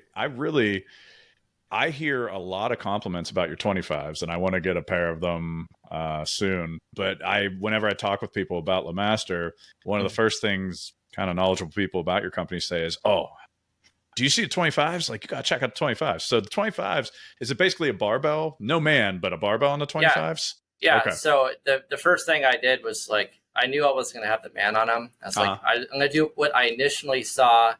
I hear a lot of compliments about your 25s, and I want to get a pair of them soon. But whenever I talk with people about LeMaster, one of the first things kind of knowledgeable people about your company say is, "Oh, do you see the 25s? Like, you got to check out the 25s. So the 25s, is it basically a barbell? No man, but a barbell on the 25s? Yeah. Okay. So the first thing I did was like, I knew I was going to have the man on them. I was like, I'm going to do what I initially saw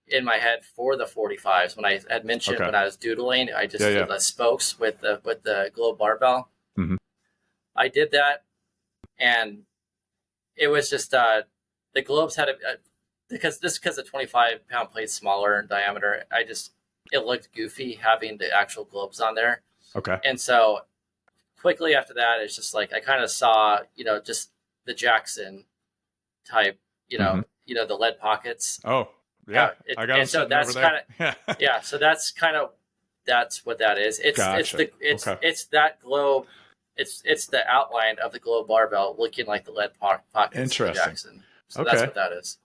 in my head for the 45s. When I had mentioned when I was doodling, I just did the spokes with the globe barbell. Mm-hmm. I did that, and it was just the globes had because the 25-pound plate's smaller in diameter. It looked goofy having the actual globes on there. Okay. And so quickly after that, it's just like I kind of saw, just the Jackson type, the lead pockets. Oh, yeah. I got it. So that's kind of So that's what that is. It's that globe. It's the outline of the globe barbell looking like the lead pockets. Interesting. Of the Jackson. So that's what that is.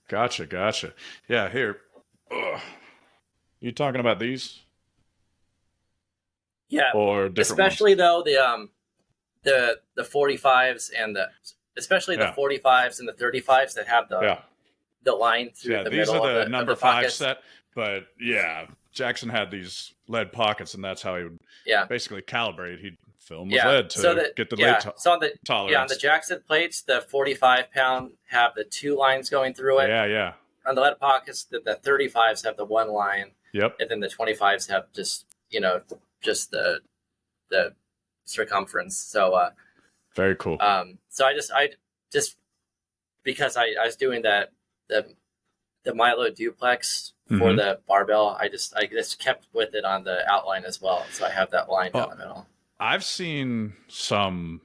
Gotcha. Yeah. Here. You talking about these? Yeah. Or different especially ones? Though the 45s and the 45s and the 35s that have the line through the middle of the these are the number 5 pockets. set, but Jackson had these lead pockets, and that's how he would basically calibrate. He'd film with lead to get the lead tolerance. On the Jackson plates, the 45-pound have the 2 lines going through it. Yeah. On the lead pockets, the 35s have the 1 line. Yep. And then the 25s have just the circumference. So very cool. So I just because I was doing the Milo duplex for the barbell, I just kept with it on the outline as well. So I have that line down the middle. I've seen some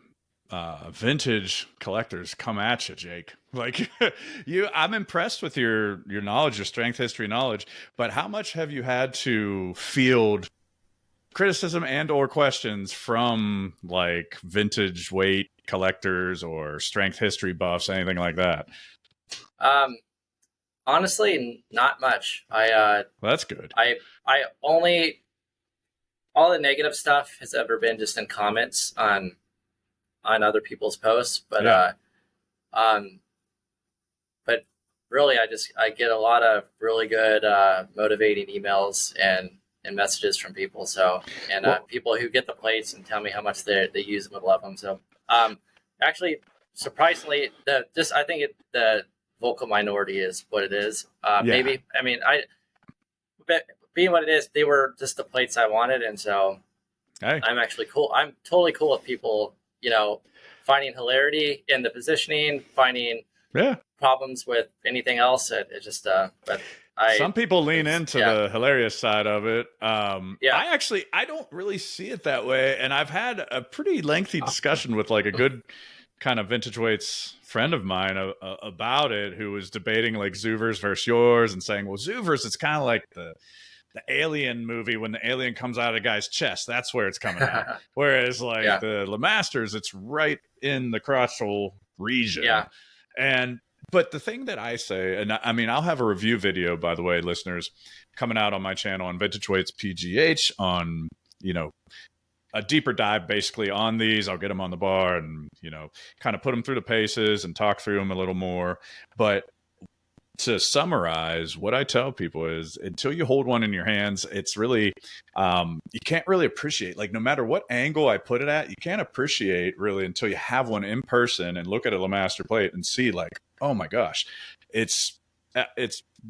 vintage collectors come at you, Jake. Like I'm impressed with your knowledge, your strength history knowledge, but how much have you had to field criticism and or questions from like vintage weight collectors or strength history buffs, anything like that? Honestly, not much. Well, that's good. I only, all the negative stuff has ever been just in comments on other people's posts, but but really I get a lot of really good motivating emails and messages from people. So, and people who get the plates and tell me how much they use them and love them. So, actually, surprisingly, I think the vocal minority is what it is. Maybe, I mean, but being what it is, they were just the plates I wanted. And so I'm actually cool. I'm totally cool with people, finding hilarity in the positioning, finding problems with anything else. It just, but some people lean into the hilarious side of it. I don't really see it that way. And I've had a pretty lengthy discussion with like a good kind of vintage weights friend of mine about it, who was debating like Zuver's versus yours and saying, well, Zuver's, it's kind of like the Alien movie when the alien comes out of a guy's chest. That's where it's coming out. Whereas like the LeMasters, it's right in the crotchal region. But the thing that I say, and I mean, I'll have a review video, by the way, listeners, coming out on my channel on Vintage Weights PGH on, a deeper dive basically on these. I'll get them on the bar and, kind of put them through the paces and talk through them a little more. But to summarize, what I tell people is until you hold one in your hands, it's really, you can't really appreciate, like no matter what angle I put it at, you can't appreciate really until you have one in person and look at a LeMaster plate and see like, oh my gosh, it's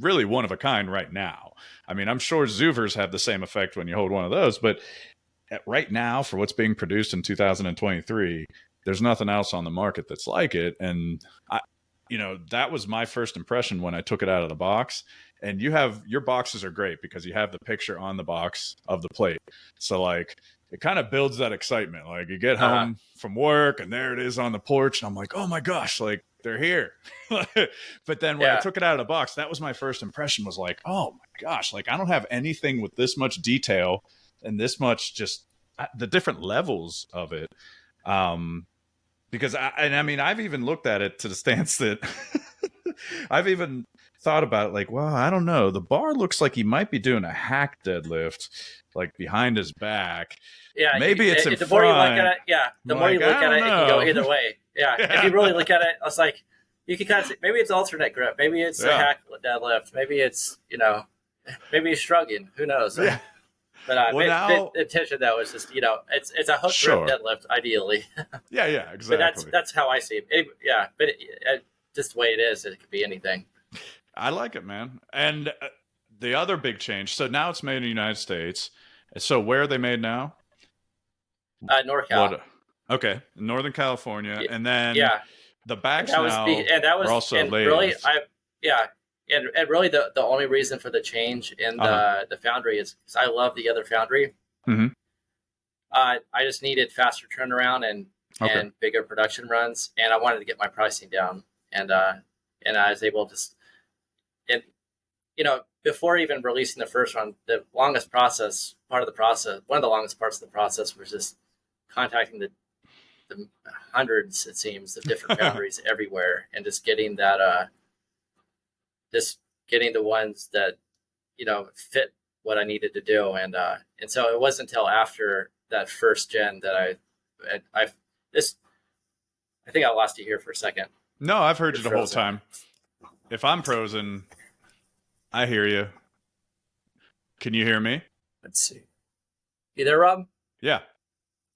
really one of a kind right now. I mean, I'm sure Zuvers have the same effect when you hold one of those, but right now for what's being produced in 2023, there's nothing else on the market that's like it. And that was my first impression when I took it out of the box. And your boxes are great because you have the picture on the box of the plate. So like it kind of builds that excitement. Like you get home from work and there it is on the porch. And I'm like, oh my gosh, like they're here. But then when I took it out of the box, that was my first impression, was like, oh my gosh, like I don't have anything with this much detail and this much just the different levels of it. Because I've even looked at it to the stance that I've even thought about it like, well, I don't know. The bar looks like he might be doing a hack deadlift, like behind his back. Yeah, maybe it's in front. The more you look at it, the more you look at it, it can go either way. Yeah, if you really look at it, I was like, you can kind of say, maybe it's alternate grip, maybe it's a hack deadlift, maybe it's, maybe he's shrugging. Who knows? Yeah. But Well, now, the intention though is just it's a hook grip sure. deadlift ideally. Yeah, But exactly. that's how I see it. Yeah, but just the way it is, it could be anything. I like it, man. And the other big change. So now it's made in the United States. So where are they made now? NorCal. What? Okay, Northern California, and then Yeah, the and backs now that are was also and really lathed. yeah, and really the only reason for the change in Uh huh. the foundry is because I love the other foundry. Hmm. I just needed faster turnaround Okay. and bigger production runs, and I wanted to get my pricing down, and I was able to, and before even releasing the first run, the longest process part of the process, one of the longest parts of the process was just contacting the hundreds, it seems, of different foundries everywhere, and just getting that, just getting the ones that fit what I needed to do, and so it wasn't until after that first gen that I this I think I lost you here for a second. No, I've heard You're you the whole frozen. time. If I'm frozen, I hear you. Can you hear me? Let's see. You there, Rob? Yeah,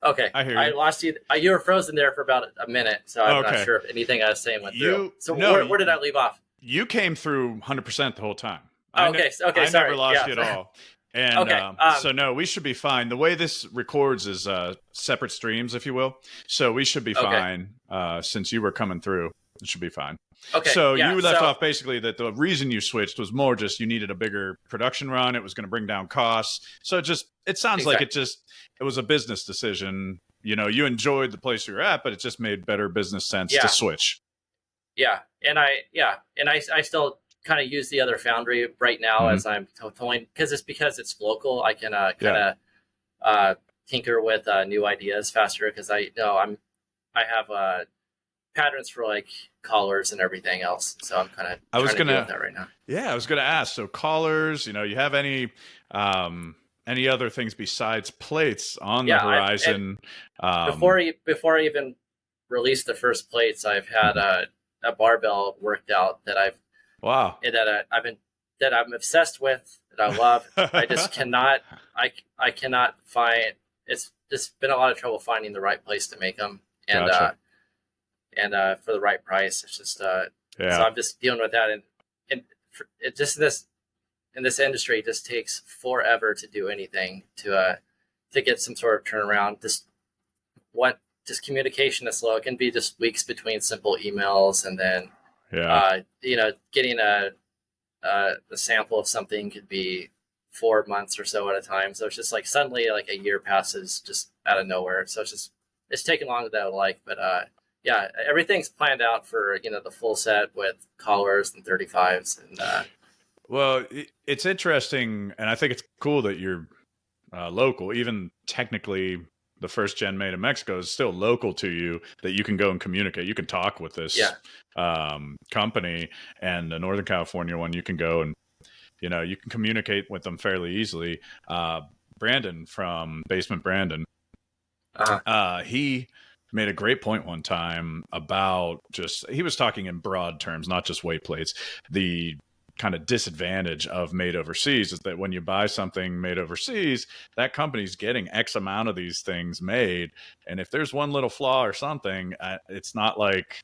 Okay, I hear I you. lost you. You were frozen there for about a minute, so I'm not Okay. sure if anything I was saying went through. You So no, where did I leave off? you came through 100% the whole time. Oh, okay, okay, I never sorry. lost Yeah. you at all. And Okay. so no, we should be fine. The way this records is separate streams, if you will. So we should be Okay. fine since you were coming through. It should be fine. Okay. So yeah, you left so, off basically that the reason you switched was more just you needed a bigger production run. It was going to bring down costs. So it sounds like it was a business decision. You enjoyed the place you were at, but it just made better business sense to switch. Yeah, and I still kind of use the other foundry right now as I'm towing because it's local. I can kind of tinker with new ideas faster because I have patterns for like collars and everything else. So I'm kind of trying to deal with that right now. Yeah, I was gonna ask. So collars, you have any other things besides plates on the horizon? Before I even released the first plates, I've had a barbell worked out that I'm obsessed with, that I love. I just cannot. I cannot find. It's just been a lot of trouble finding the right place to make them, and Gotcha. and for the right price. It's just so I'm just dealing with that, and it just in this industry, it just takes forever to do anything to get some sort of turnaround. Just communication is slow. It can be just weeks between simple emails, and then getting a sample of something could be 4 months or so at a time. So it's just like suddenly like a year passes just out of nowhere. So it's taking longer than I would like, but everything's planned out for the full set with collars and 35s and. Well, it's interesting, and I think it's cool that you're local. Even technically, the first gen made in Mexico is still local to you, that you can go and communicate. You can talk with this company, and the Northern California one, you can go and you can communicate with them fairly easily. Brandon from Basement Brandon, he made a great point one time about he was talking in broad terms, not just weight plates. The kind of disadvantage of made overseas is that when you buy something made overseas, that company's getting X amount of these things made, and if there's one little flaw or something, it's not like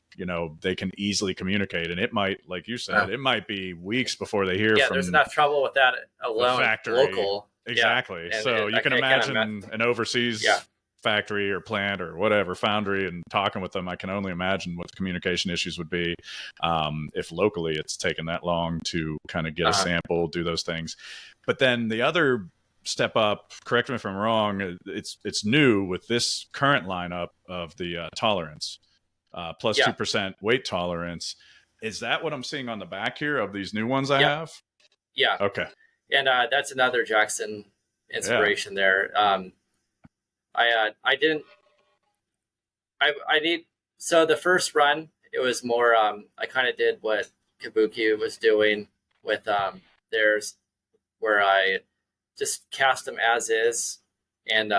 they can easily communicate, and it might, like you said, it might be weeks before they hear from there's enough trouble with that alone. Factory. Local, exactly. So you can imagine an overseas factory or plant or whatever foundry, and talking with them, I can only imagine what the communication issues would be if locally it's taken that long to kind of get a sample, do those things. But then the other step up, correct me if I'm wrong, it's new with this current lineup of the tolerance plus 2% weight tolerance. Is that what I'm seeing on the back here of these new ones I have? Yeah. Okay. And that's another Jackson inspiration there. So the first run, it was more, I kind of did what Kabuki was doing with theirs, where I just cast them as is and,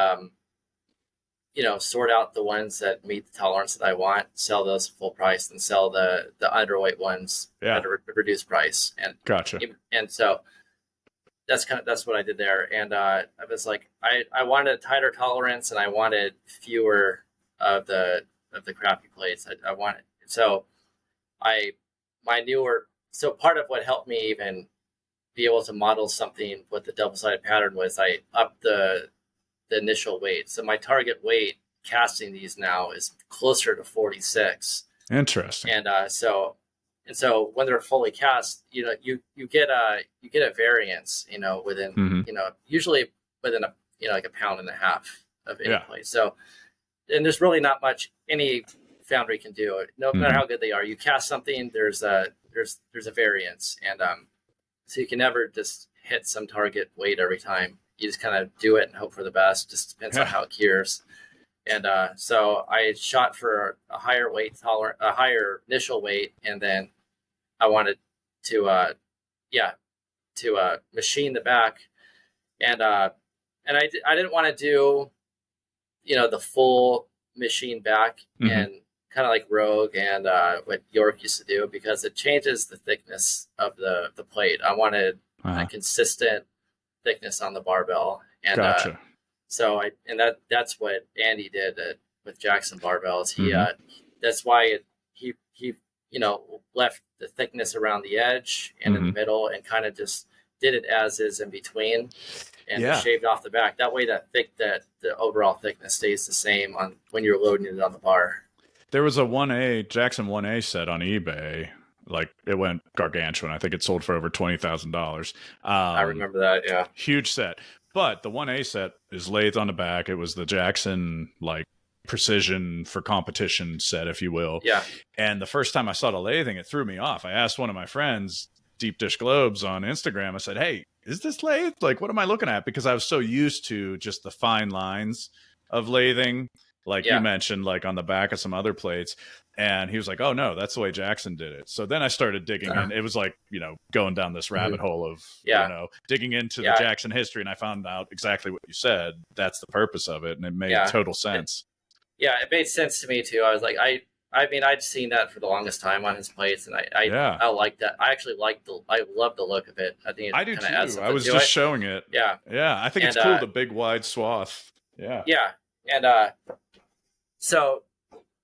sort out the ones that meet the tolerance that I want, sell those full price, and sell the underweight ones at a reduced price. And gotcha. And so that's what I did there. And I was like, I wanted a tighter tolerance, and I wanted fewer of the crappy plates. I wanted, so I my newer so part of what helped me even be able to model something with the double-sided pattern was I upped the initial weight. So my target weight casting these now is closer to 46. Interesting. And so when they're fully cast, you get a variance, within, usually within like a pound and a half of any plate. So, and there's really not much any foundry can do. No matter how good they are, you cast something, there's a variance, and so you can never just hit some target weight every time. You just kind of do it and hope for the best. Just depends on how it cures. And so I shot for a higher a higher initial weight, and then I wanted to machine the back, and I didn't want to do the full machine back and kind of like Rogue and what York used to do, because it changes the thickness of the plate. I wanted a consistent thickness on the barbell, and gotcha. So that's what Andy did with Jackson barbells. That's why he left the thickness around the edge and in the middle, and kind of just did it as is in between, and shaved off the back. That way, the overall thickness stays the same on when you're loading it on the bar. There was a Jackson 1A set on eBay. Like, it went gargantuan. I think it sold for over $20,000. I remember that. Yeah, huge set. But the 1A set is lathed on the back. It was the Jackson, like, precision for competition set, if you will. Yeah. And the first time I saw the lathing, it threw me off. I asked one of my friends, Deep Dish Globes, on Instagram. I said, "Hey, is this lathe? Like, what am I looking at?" Because I was so used to just the fine lines of lathing, like you mentioned, like on the back of some other plates. And he was like, "Oh no, that's the way Jackson did it." So then I started digging in. It was like, going down this rabbit hole of, digging into the Jackson history. And I found out exactly what you said. That's the purpose of it. And it made total sense. It made sense to me too. I was like, I'd seen that for the longest time on his plates, and I like that. I actually I love the look of it. I think I do too. I was just showing it. Yeah. Yeah. I think it's cool. The big wide swath. Yeah. Yeah. And so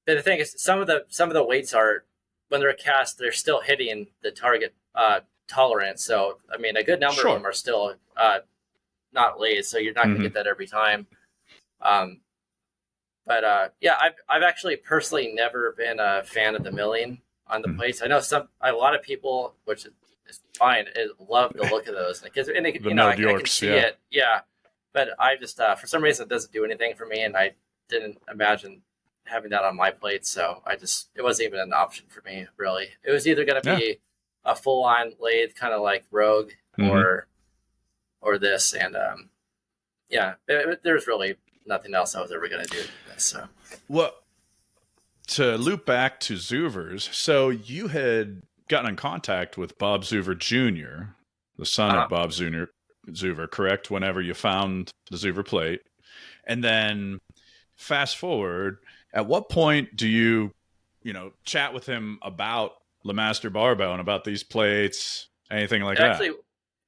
the thing is, some of the weights are, when they're cast, they're still hitting the target tolerance. So I mean, a good number of them are still not lathed, so you're not going to get that every time. But I've actually personally never been a fan of the milling on the plates. I know a lot of people, which is fine, love the look of those, because I can see it. Yeah, but I just for some reason it doesn't do anything for me, and I didn't imagine having that on my plate, so it wasn't even an option for me, really. It was either going to be a full-on lathe, kind of like Rogue, or this, and there's really nothing else I was ever going to do. So, well, to loop back to Zuver's, so you had gotten in contact with Bob Zuver Jr., the son of Bob Zuver, correct? Whenever you found the Zuver plate, and then fast forward, at what point do you chat with him about LeMaster Barbell and about these plates, anything like that? Actually,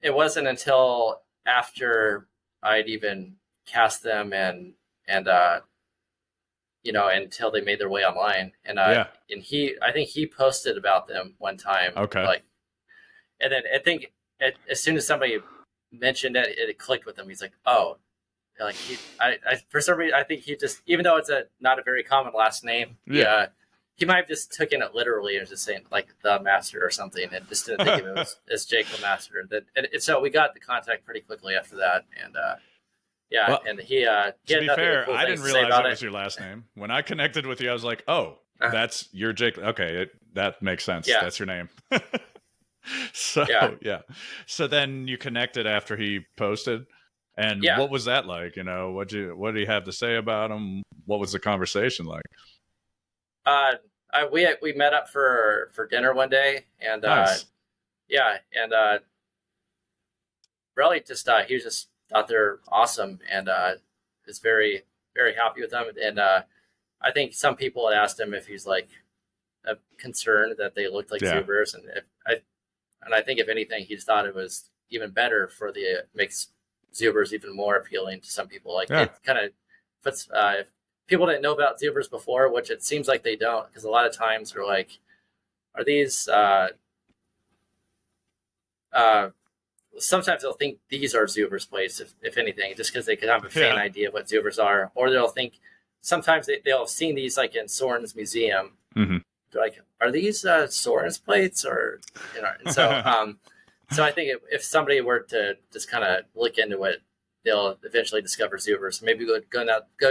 it wasn't until after I'd even cast them and until they made their way online, and I think he posted about them one time. Okay. And then I think as soon as somebody mentioned it, it clicked with him. He's like, "Oh." Like for some reason, I think he just, even though it's not a very common last name, he might have just taken it literally and just saying like the master or something, and just didn't think of it as Jake the Master. And so we got the contact pretty quickly after that, and and he to be fair, cool I didn't realize that was your last name. When I connected with you, I was like, "Oh, that's your Jake." Okay, that makes sense. Yeah. That's your name. So so then you connected after he posted. And what was that like? What did he have to say about him? What was the conversation like? We met up for dinner one day, and nice. Really just he was just out there awesome, and is very, very happy with them. And I think some people had asked him if he's like concerned that they looked like Zubers, and I think if anything, he just thought it was even better for makes Zubers even more appealing to some people. Like Yeah. it kind of puts if people didn't know about Zubers before, which it seems like they don't, because a lot of times they're like, are these sometimes they'll think these are Zuber's plates, if anything, just because they could have a faint idea of what Zubers are, or they'll think sometimes they'll have seen these like in Soren's museum. Mm-hmm. They're like, are these Soren's plates, or And so so I think if somebody were to just kind of look into it, they'll eventually discover Zubers. Maybe go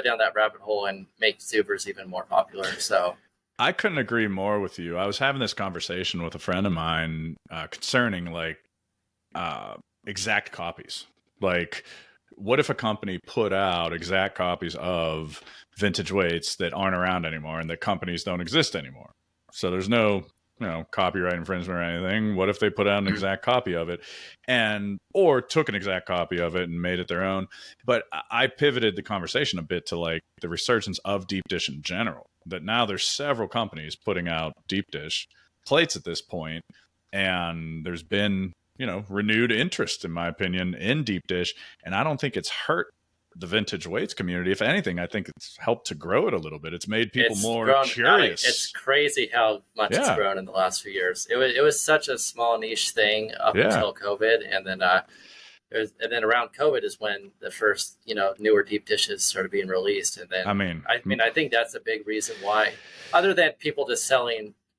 down that rabbit hole and make Zubers even more popular. So I couldn't agree more with you. I was having this conversation with a friend of mine concerning like exact copies. Like, what if a company put out exact copies of vintage weights that aren't around anymore and that companies don't exist anymore? So there's no, copyright infringement or anything. What if they put out an exact copy of it or took an exact copy of it and made it their own? But I pivoted the conversation a bit to like the resurgence of deep dish in general, that now there's several companies putting out deep dish plates at this point. And there's been, renewed interest, in my opinion, in deep dish. And I don't think it's hurt the vintage weights community. If anything, I think it's helped to grow it a little bit. It's made people more curious. It's crazy how much it's grown in the last few years. It was such a small niche thing up until COVID, and then around COVID is when the first newer deep dishes started being released. And then I think that's a big reason why, other than people just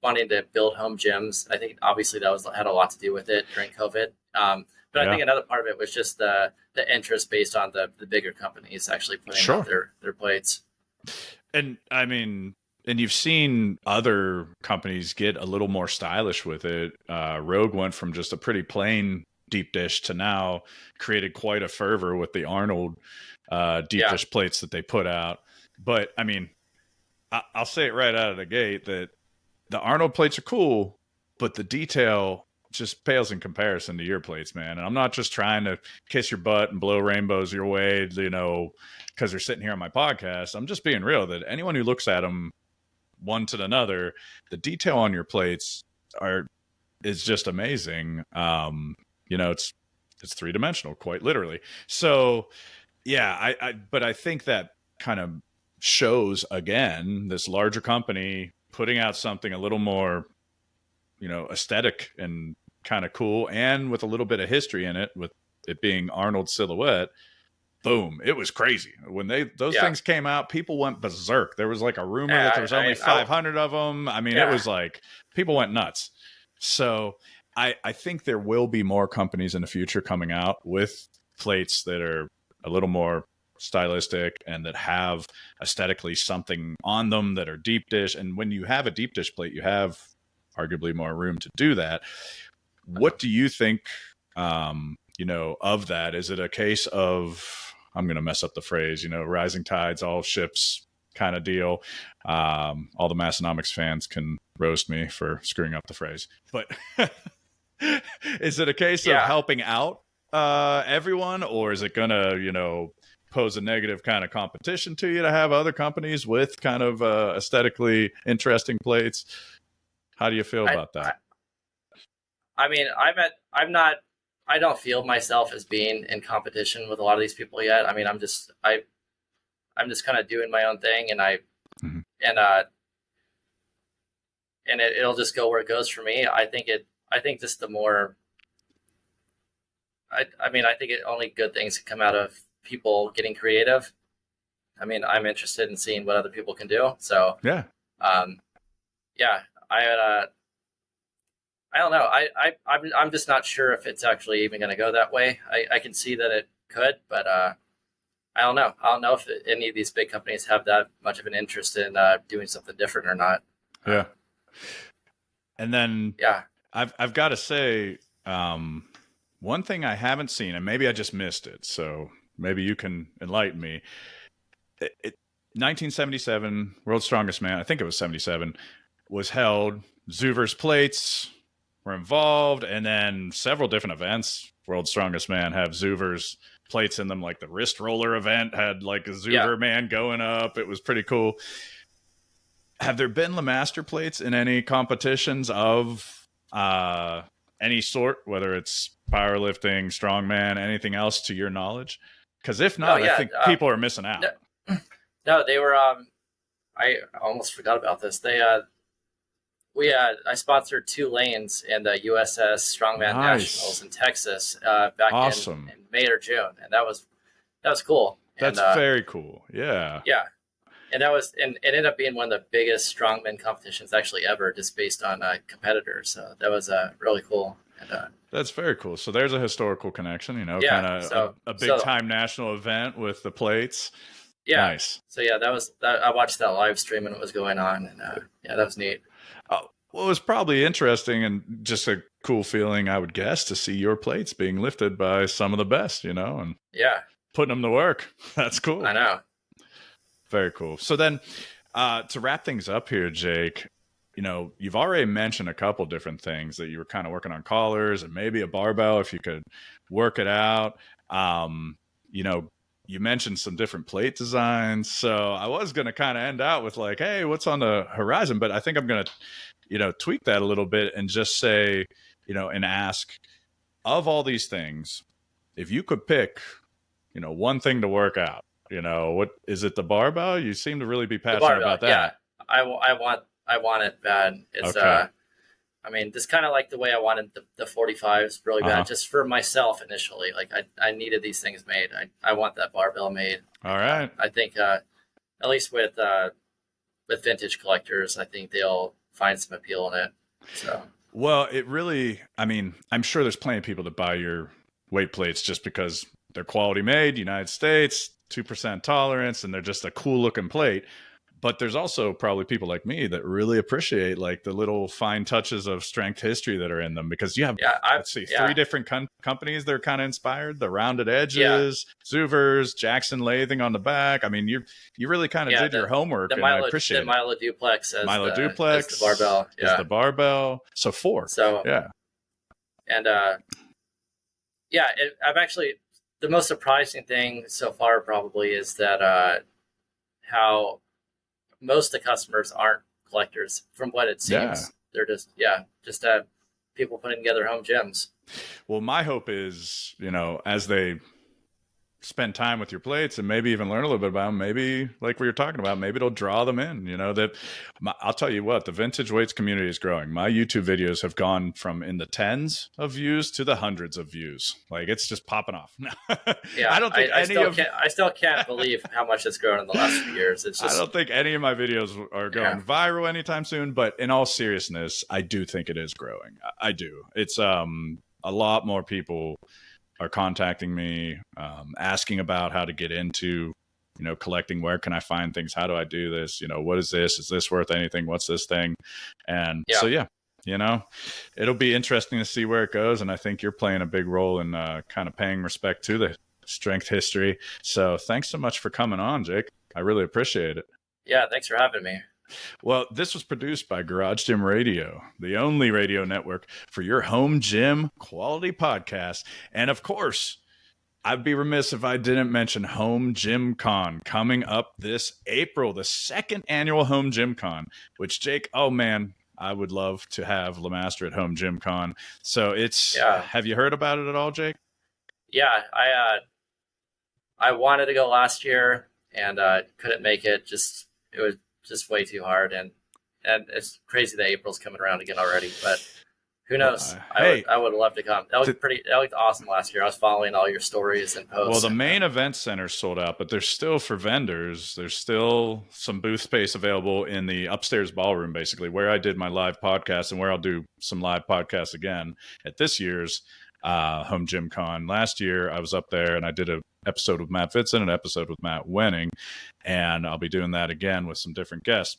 wanting to build home gyms. I think obviously that had a lot to do with it during COVID. But I think another part of it was just the interest based on the bigger companies actually putting out their plates. And and you've seen other companies get a little more stylish with it. Rogue went from just a pretty plain deep dish to now created quite a fervor with the Arnold deep dish plates that they put out. But I'll say it right out of the gate that the Arnold plates are cool, but the detail just pales in comparison to your plates, man. And I'm not just trying to kiss your butt and blow rainbows your way, because they're sitting here on my podcast. I'm just being real that anyone who looks at them one to another, the detail on your plates is just amazing. It's three-dimensional, quite literally. So yeah, but I think that kind of shows again this larger company putting out something a little more, aesthetic and kind of cool, and with a little bit of history in it, with it being Arnold's silhouette. Boom! It was crazy when those things came out. People went berserk. There was like a rumor that there was only 500 of them. It was like people went nuts. So I think there will be more companies in the future coming out with plates that are a little more stylistic and that have aesthetically something on them that are deep dish. And when you have a deep dish plate, you have arguably more room to do that. What do you think, of that? Is it a case of, I'm going to mess up the phrase, rising tides, all ships kind of deal? All the Massonomics fans can roast me for screwing up the phrase, but is it a case of helping out everyone, or is it going to, pose a negative kind of competition to you to have other companies with kind of aesthetically interesting plates? How do you feel about that? I don't feel myself as being in competition with a lot of these people yet. I'm just kind of doing my own thing, and it'll just go where it goes for me. I think just the more, I think only good things can come out of people getting creative. I'm interested in seeing what other people can do. So I don't know. I'm just not sure if it's actually even going to go that way. I can see that it could, but I don't know. I don't know if any of these big companies have that much of an interest in doing something different or not. Yeah. And then I've got to say, one thing I haven't seen, and maybe I just missed it, so maybe you can enlighten me. 1977, World's Strongest Man, I think it was 77, was held. Zuver's plates were involved, and then several different events. World's Strongest Man have Zuver's plates in them, like the wrist roller event had like a Zuver man going up. It was pretty cool. Have there been LeMaster plates in any competitions of any sort, whether it's powerlifting, strongman, anything else to your knowledge? Because if Oh not, I yeah, think people are missing out. no, they were. I almost forgot about this. I sponsored 2 lanes in the USS Strongman Nationals Nice. in Texas back Awesome. in May or June, and that was cool. And That's very cool. Yeah. yeah, and it ended up being one of the biggest strongman competitions actually ever, just based on competitors. So that was really cool. And That's very cool. So there's a historical connection, yeah, kind of so a big time national event with the plates. yeah, Nice. so yeah, I watched that live stream when it was going on, and yeah, that was neat. Well, it was probably interesting and just a cool feeling, I would guess, to see your plates being lifted by some of the best, and Yeah, putting them to work. That's cool. I know. Very cool. So then, to wrap things up here, Jake, you've already mentioned a couple different things that you were kind of working on, collars and maybe a barbell if you could work it out. You mentioned some different plate designs. So I was going to kind of end out with like, hey, what's on the horizon? But I think I'm going to, tweak that a little bit and just say, and ask, of all these things, if you could pick, one thing to work out, what is it? The barbell? You seem to really be passionate about that. Yeah, I want it bad. It's okay. I mean, just kind of like the way I wanted the 45s really bad, just for myself initially. Like I needed these things made. I want that barbell made. All right. I think at least with vintage collectors, I think they'll find some appeal in it. So well, it really, I mean, I'm sure there's plenty of people that buy your weight plates just because they're quality made, United States, 2% tolerance, and they're just a cool looking plate. But there's also probably people like me that really appreciate like the little fine touches of strength history that are in them, because you have, let's see, 3 different companies that are kind of inspired: the rounded edges, Zuvers, Jackson lathing on the back. I mean, you really kind of did your homework, and I appreciate the Milo Duplex as Duplex, the barbell. Yeah. Is the barbell. So 4. So yeah. And I've actually, the most surprising thing so far probably is that how most of the customers aren't collectors, from what it seems. Yeah. They're just people putting together home gyms. Well, my hope is, as they spend time with your plates and maybe even learn a little bit about them, maybe like we were talking about, maybe it'll draw them in, I'll tell you what, the vintage weights community is growing. My YouTube videos have gone from in the tens of views to the hundreds of views. Like, it's just popping off. Yeah, I don't think I still can't believe how much it's grown in the last few years. It's just, I don't think any of my videos are going viral anytime soon, but in all seriousness, I do think it is growing. I do. It's a lot more people are contacting me, asking about how to get into, collecting. Where can I find things? How do I do this? What is this? Is this worth anything? What's this thing? And so, it'll be interesting to see where it goes. And I think you're playing a big role in kind of paying respect to the strength history. So thanks so much for coming on, Jake. I really appreciate it. Yeah, thanks for having me. Well, this was produced by Garage Gym Radio, the only radio network for your home gym quality podcast. And of course, I'd be remiss if I didn't mention Home Gym Con coming up this April, the 2nd annual Home Gym Con, which, Jake, oh man, I would love to have LeMaster at Home Gym Con. So it's, have you heard about it at all, Jake? Yeah, I wanted to go last year and couldn't make it. It was just way too hard, and it's crazy that April's coming around again already, but who knows? I would love to come. That looked awesome last year. I was following all your stories and posts. Well, the main event center sold out, but there's still, for vendors, there's still some booth space available in the upstairs ballroom, basically, where I did my live podcast and where I'll do some live podcasts again at this year's Home Gym Con. Last year, I was up there and I did an episode with Matt Fitson, an episode with Matt Wenning, and I'll be doing that again with some different guests.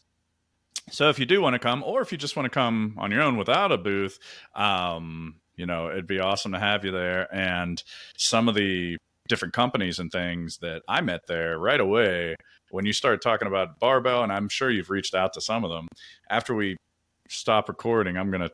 So if you do want to come, or if you just want to come on your own without a booth, it'd be awesome to have you there. And some of the different companies and things that I met there right away, when you start talking about barbell, and I'm sure you've reached out to some of them, after we stop recording, I'm going to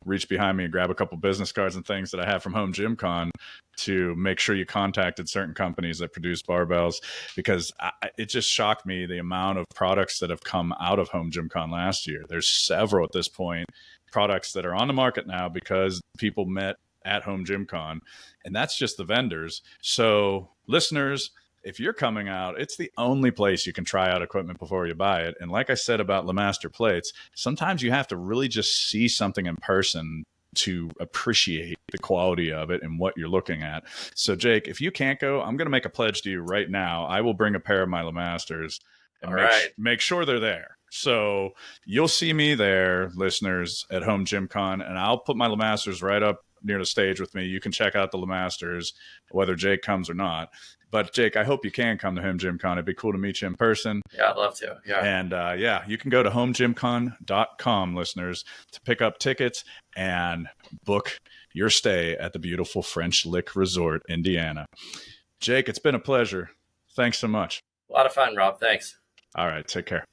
reach behind me and grab a couple business cards and things that I have from Home Gym Con to make sure you contacted certain companies that produce barbells, because it just shocked me the amount of products that have come out of Home Gym Con last year. There's several at this point, products that are on the market now because people met at Home Gym Con, and that's just the vendors. So listeners, if you're coming out, it's the only place you can try out equipment before you buy it. And like I said about LeMaster plates, sometimes you have to really just see something in person to appreciate the quality of it and what you're looking at. So Jake, if you can't go, I'm going to make a pledge to you right now. I will bring a pair of my LeMasters and make sure they're there. So you'll see me there, listeners, at Home Gym Con, and I'll put my LeMasters right up near the stage with me. You can check out the LeMasters, whether Jake comes or not. But Jake, I hope you can come to Home Gym Con. It'd be cool to meet you in person. Yeah, I'd love to. Yeah. And you can go to homegymcon.com, listeners, to pick up tickets and book your stay at the beautiful French Lick Resort, Indiana. Jake, it's been a pleasure. Thanks so much. A lot of fun, Rob. Thanks. All right. Take care.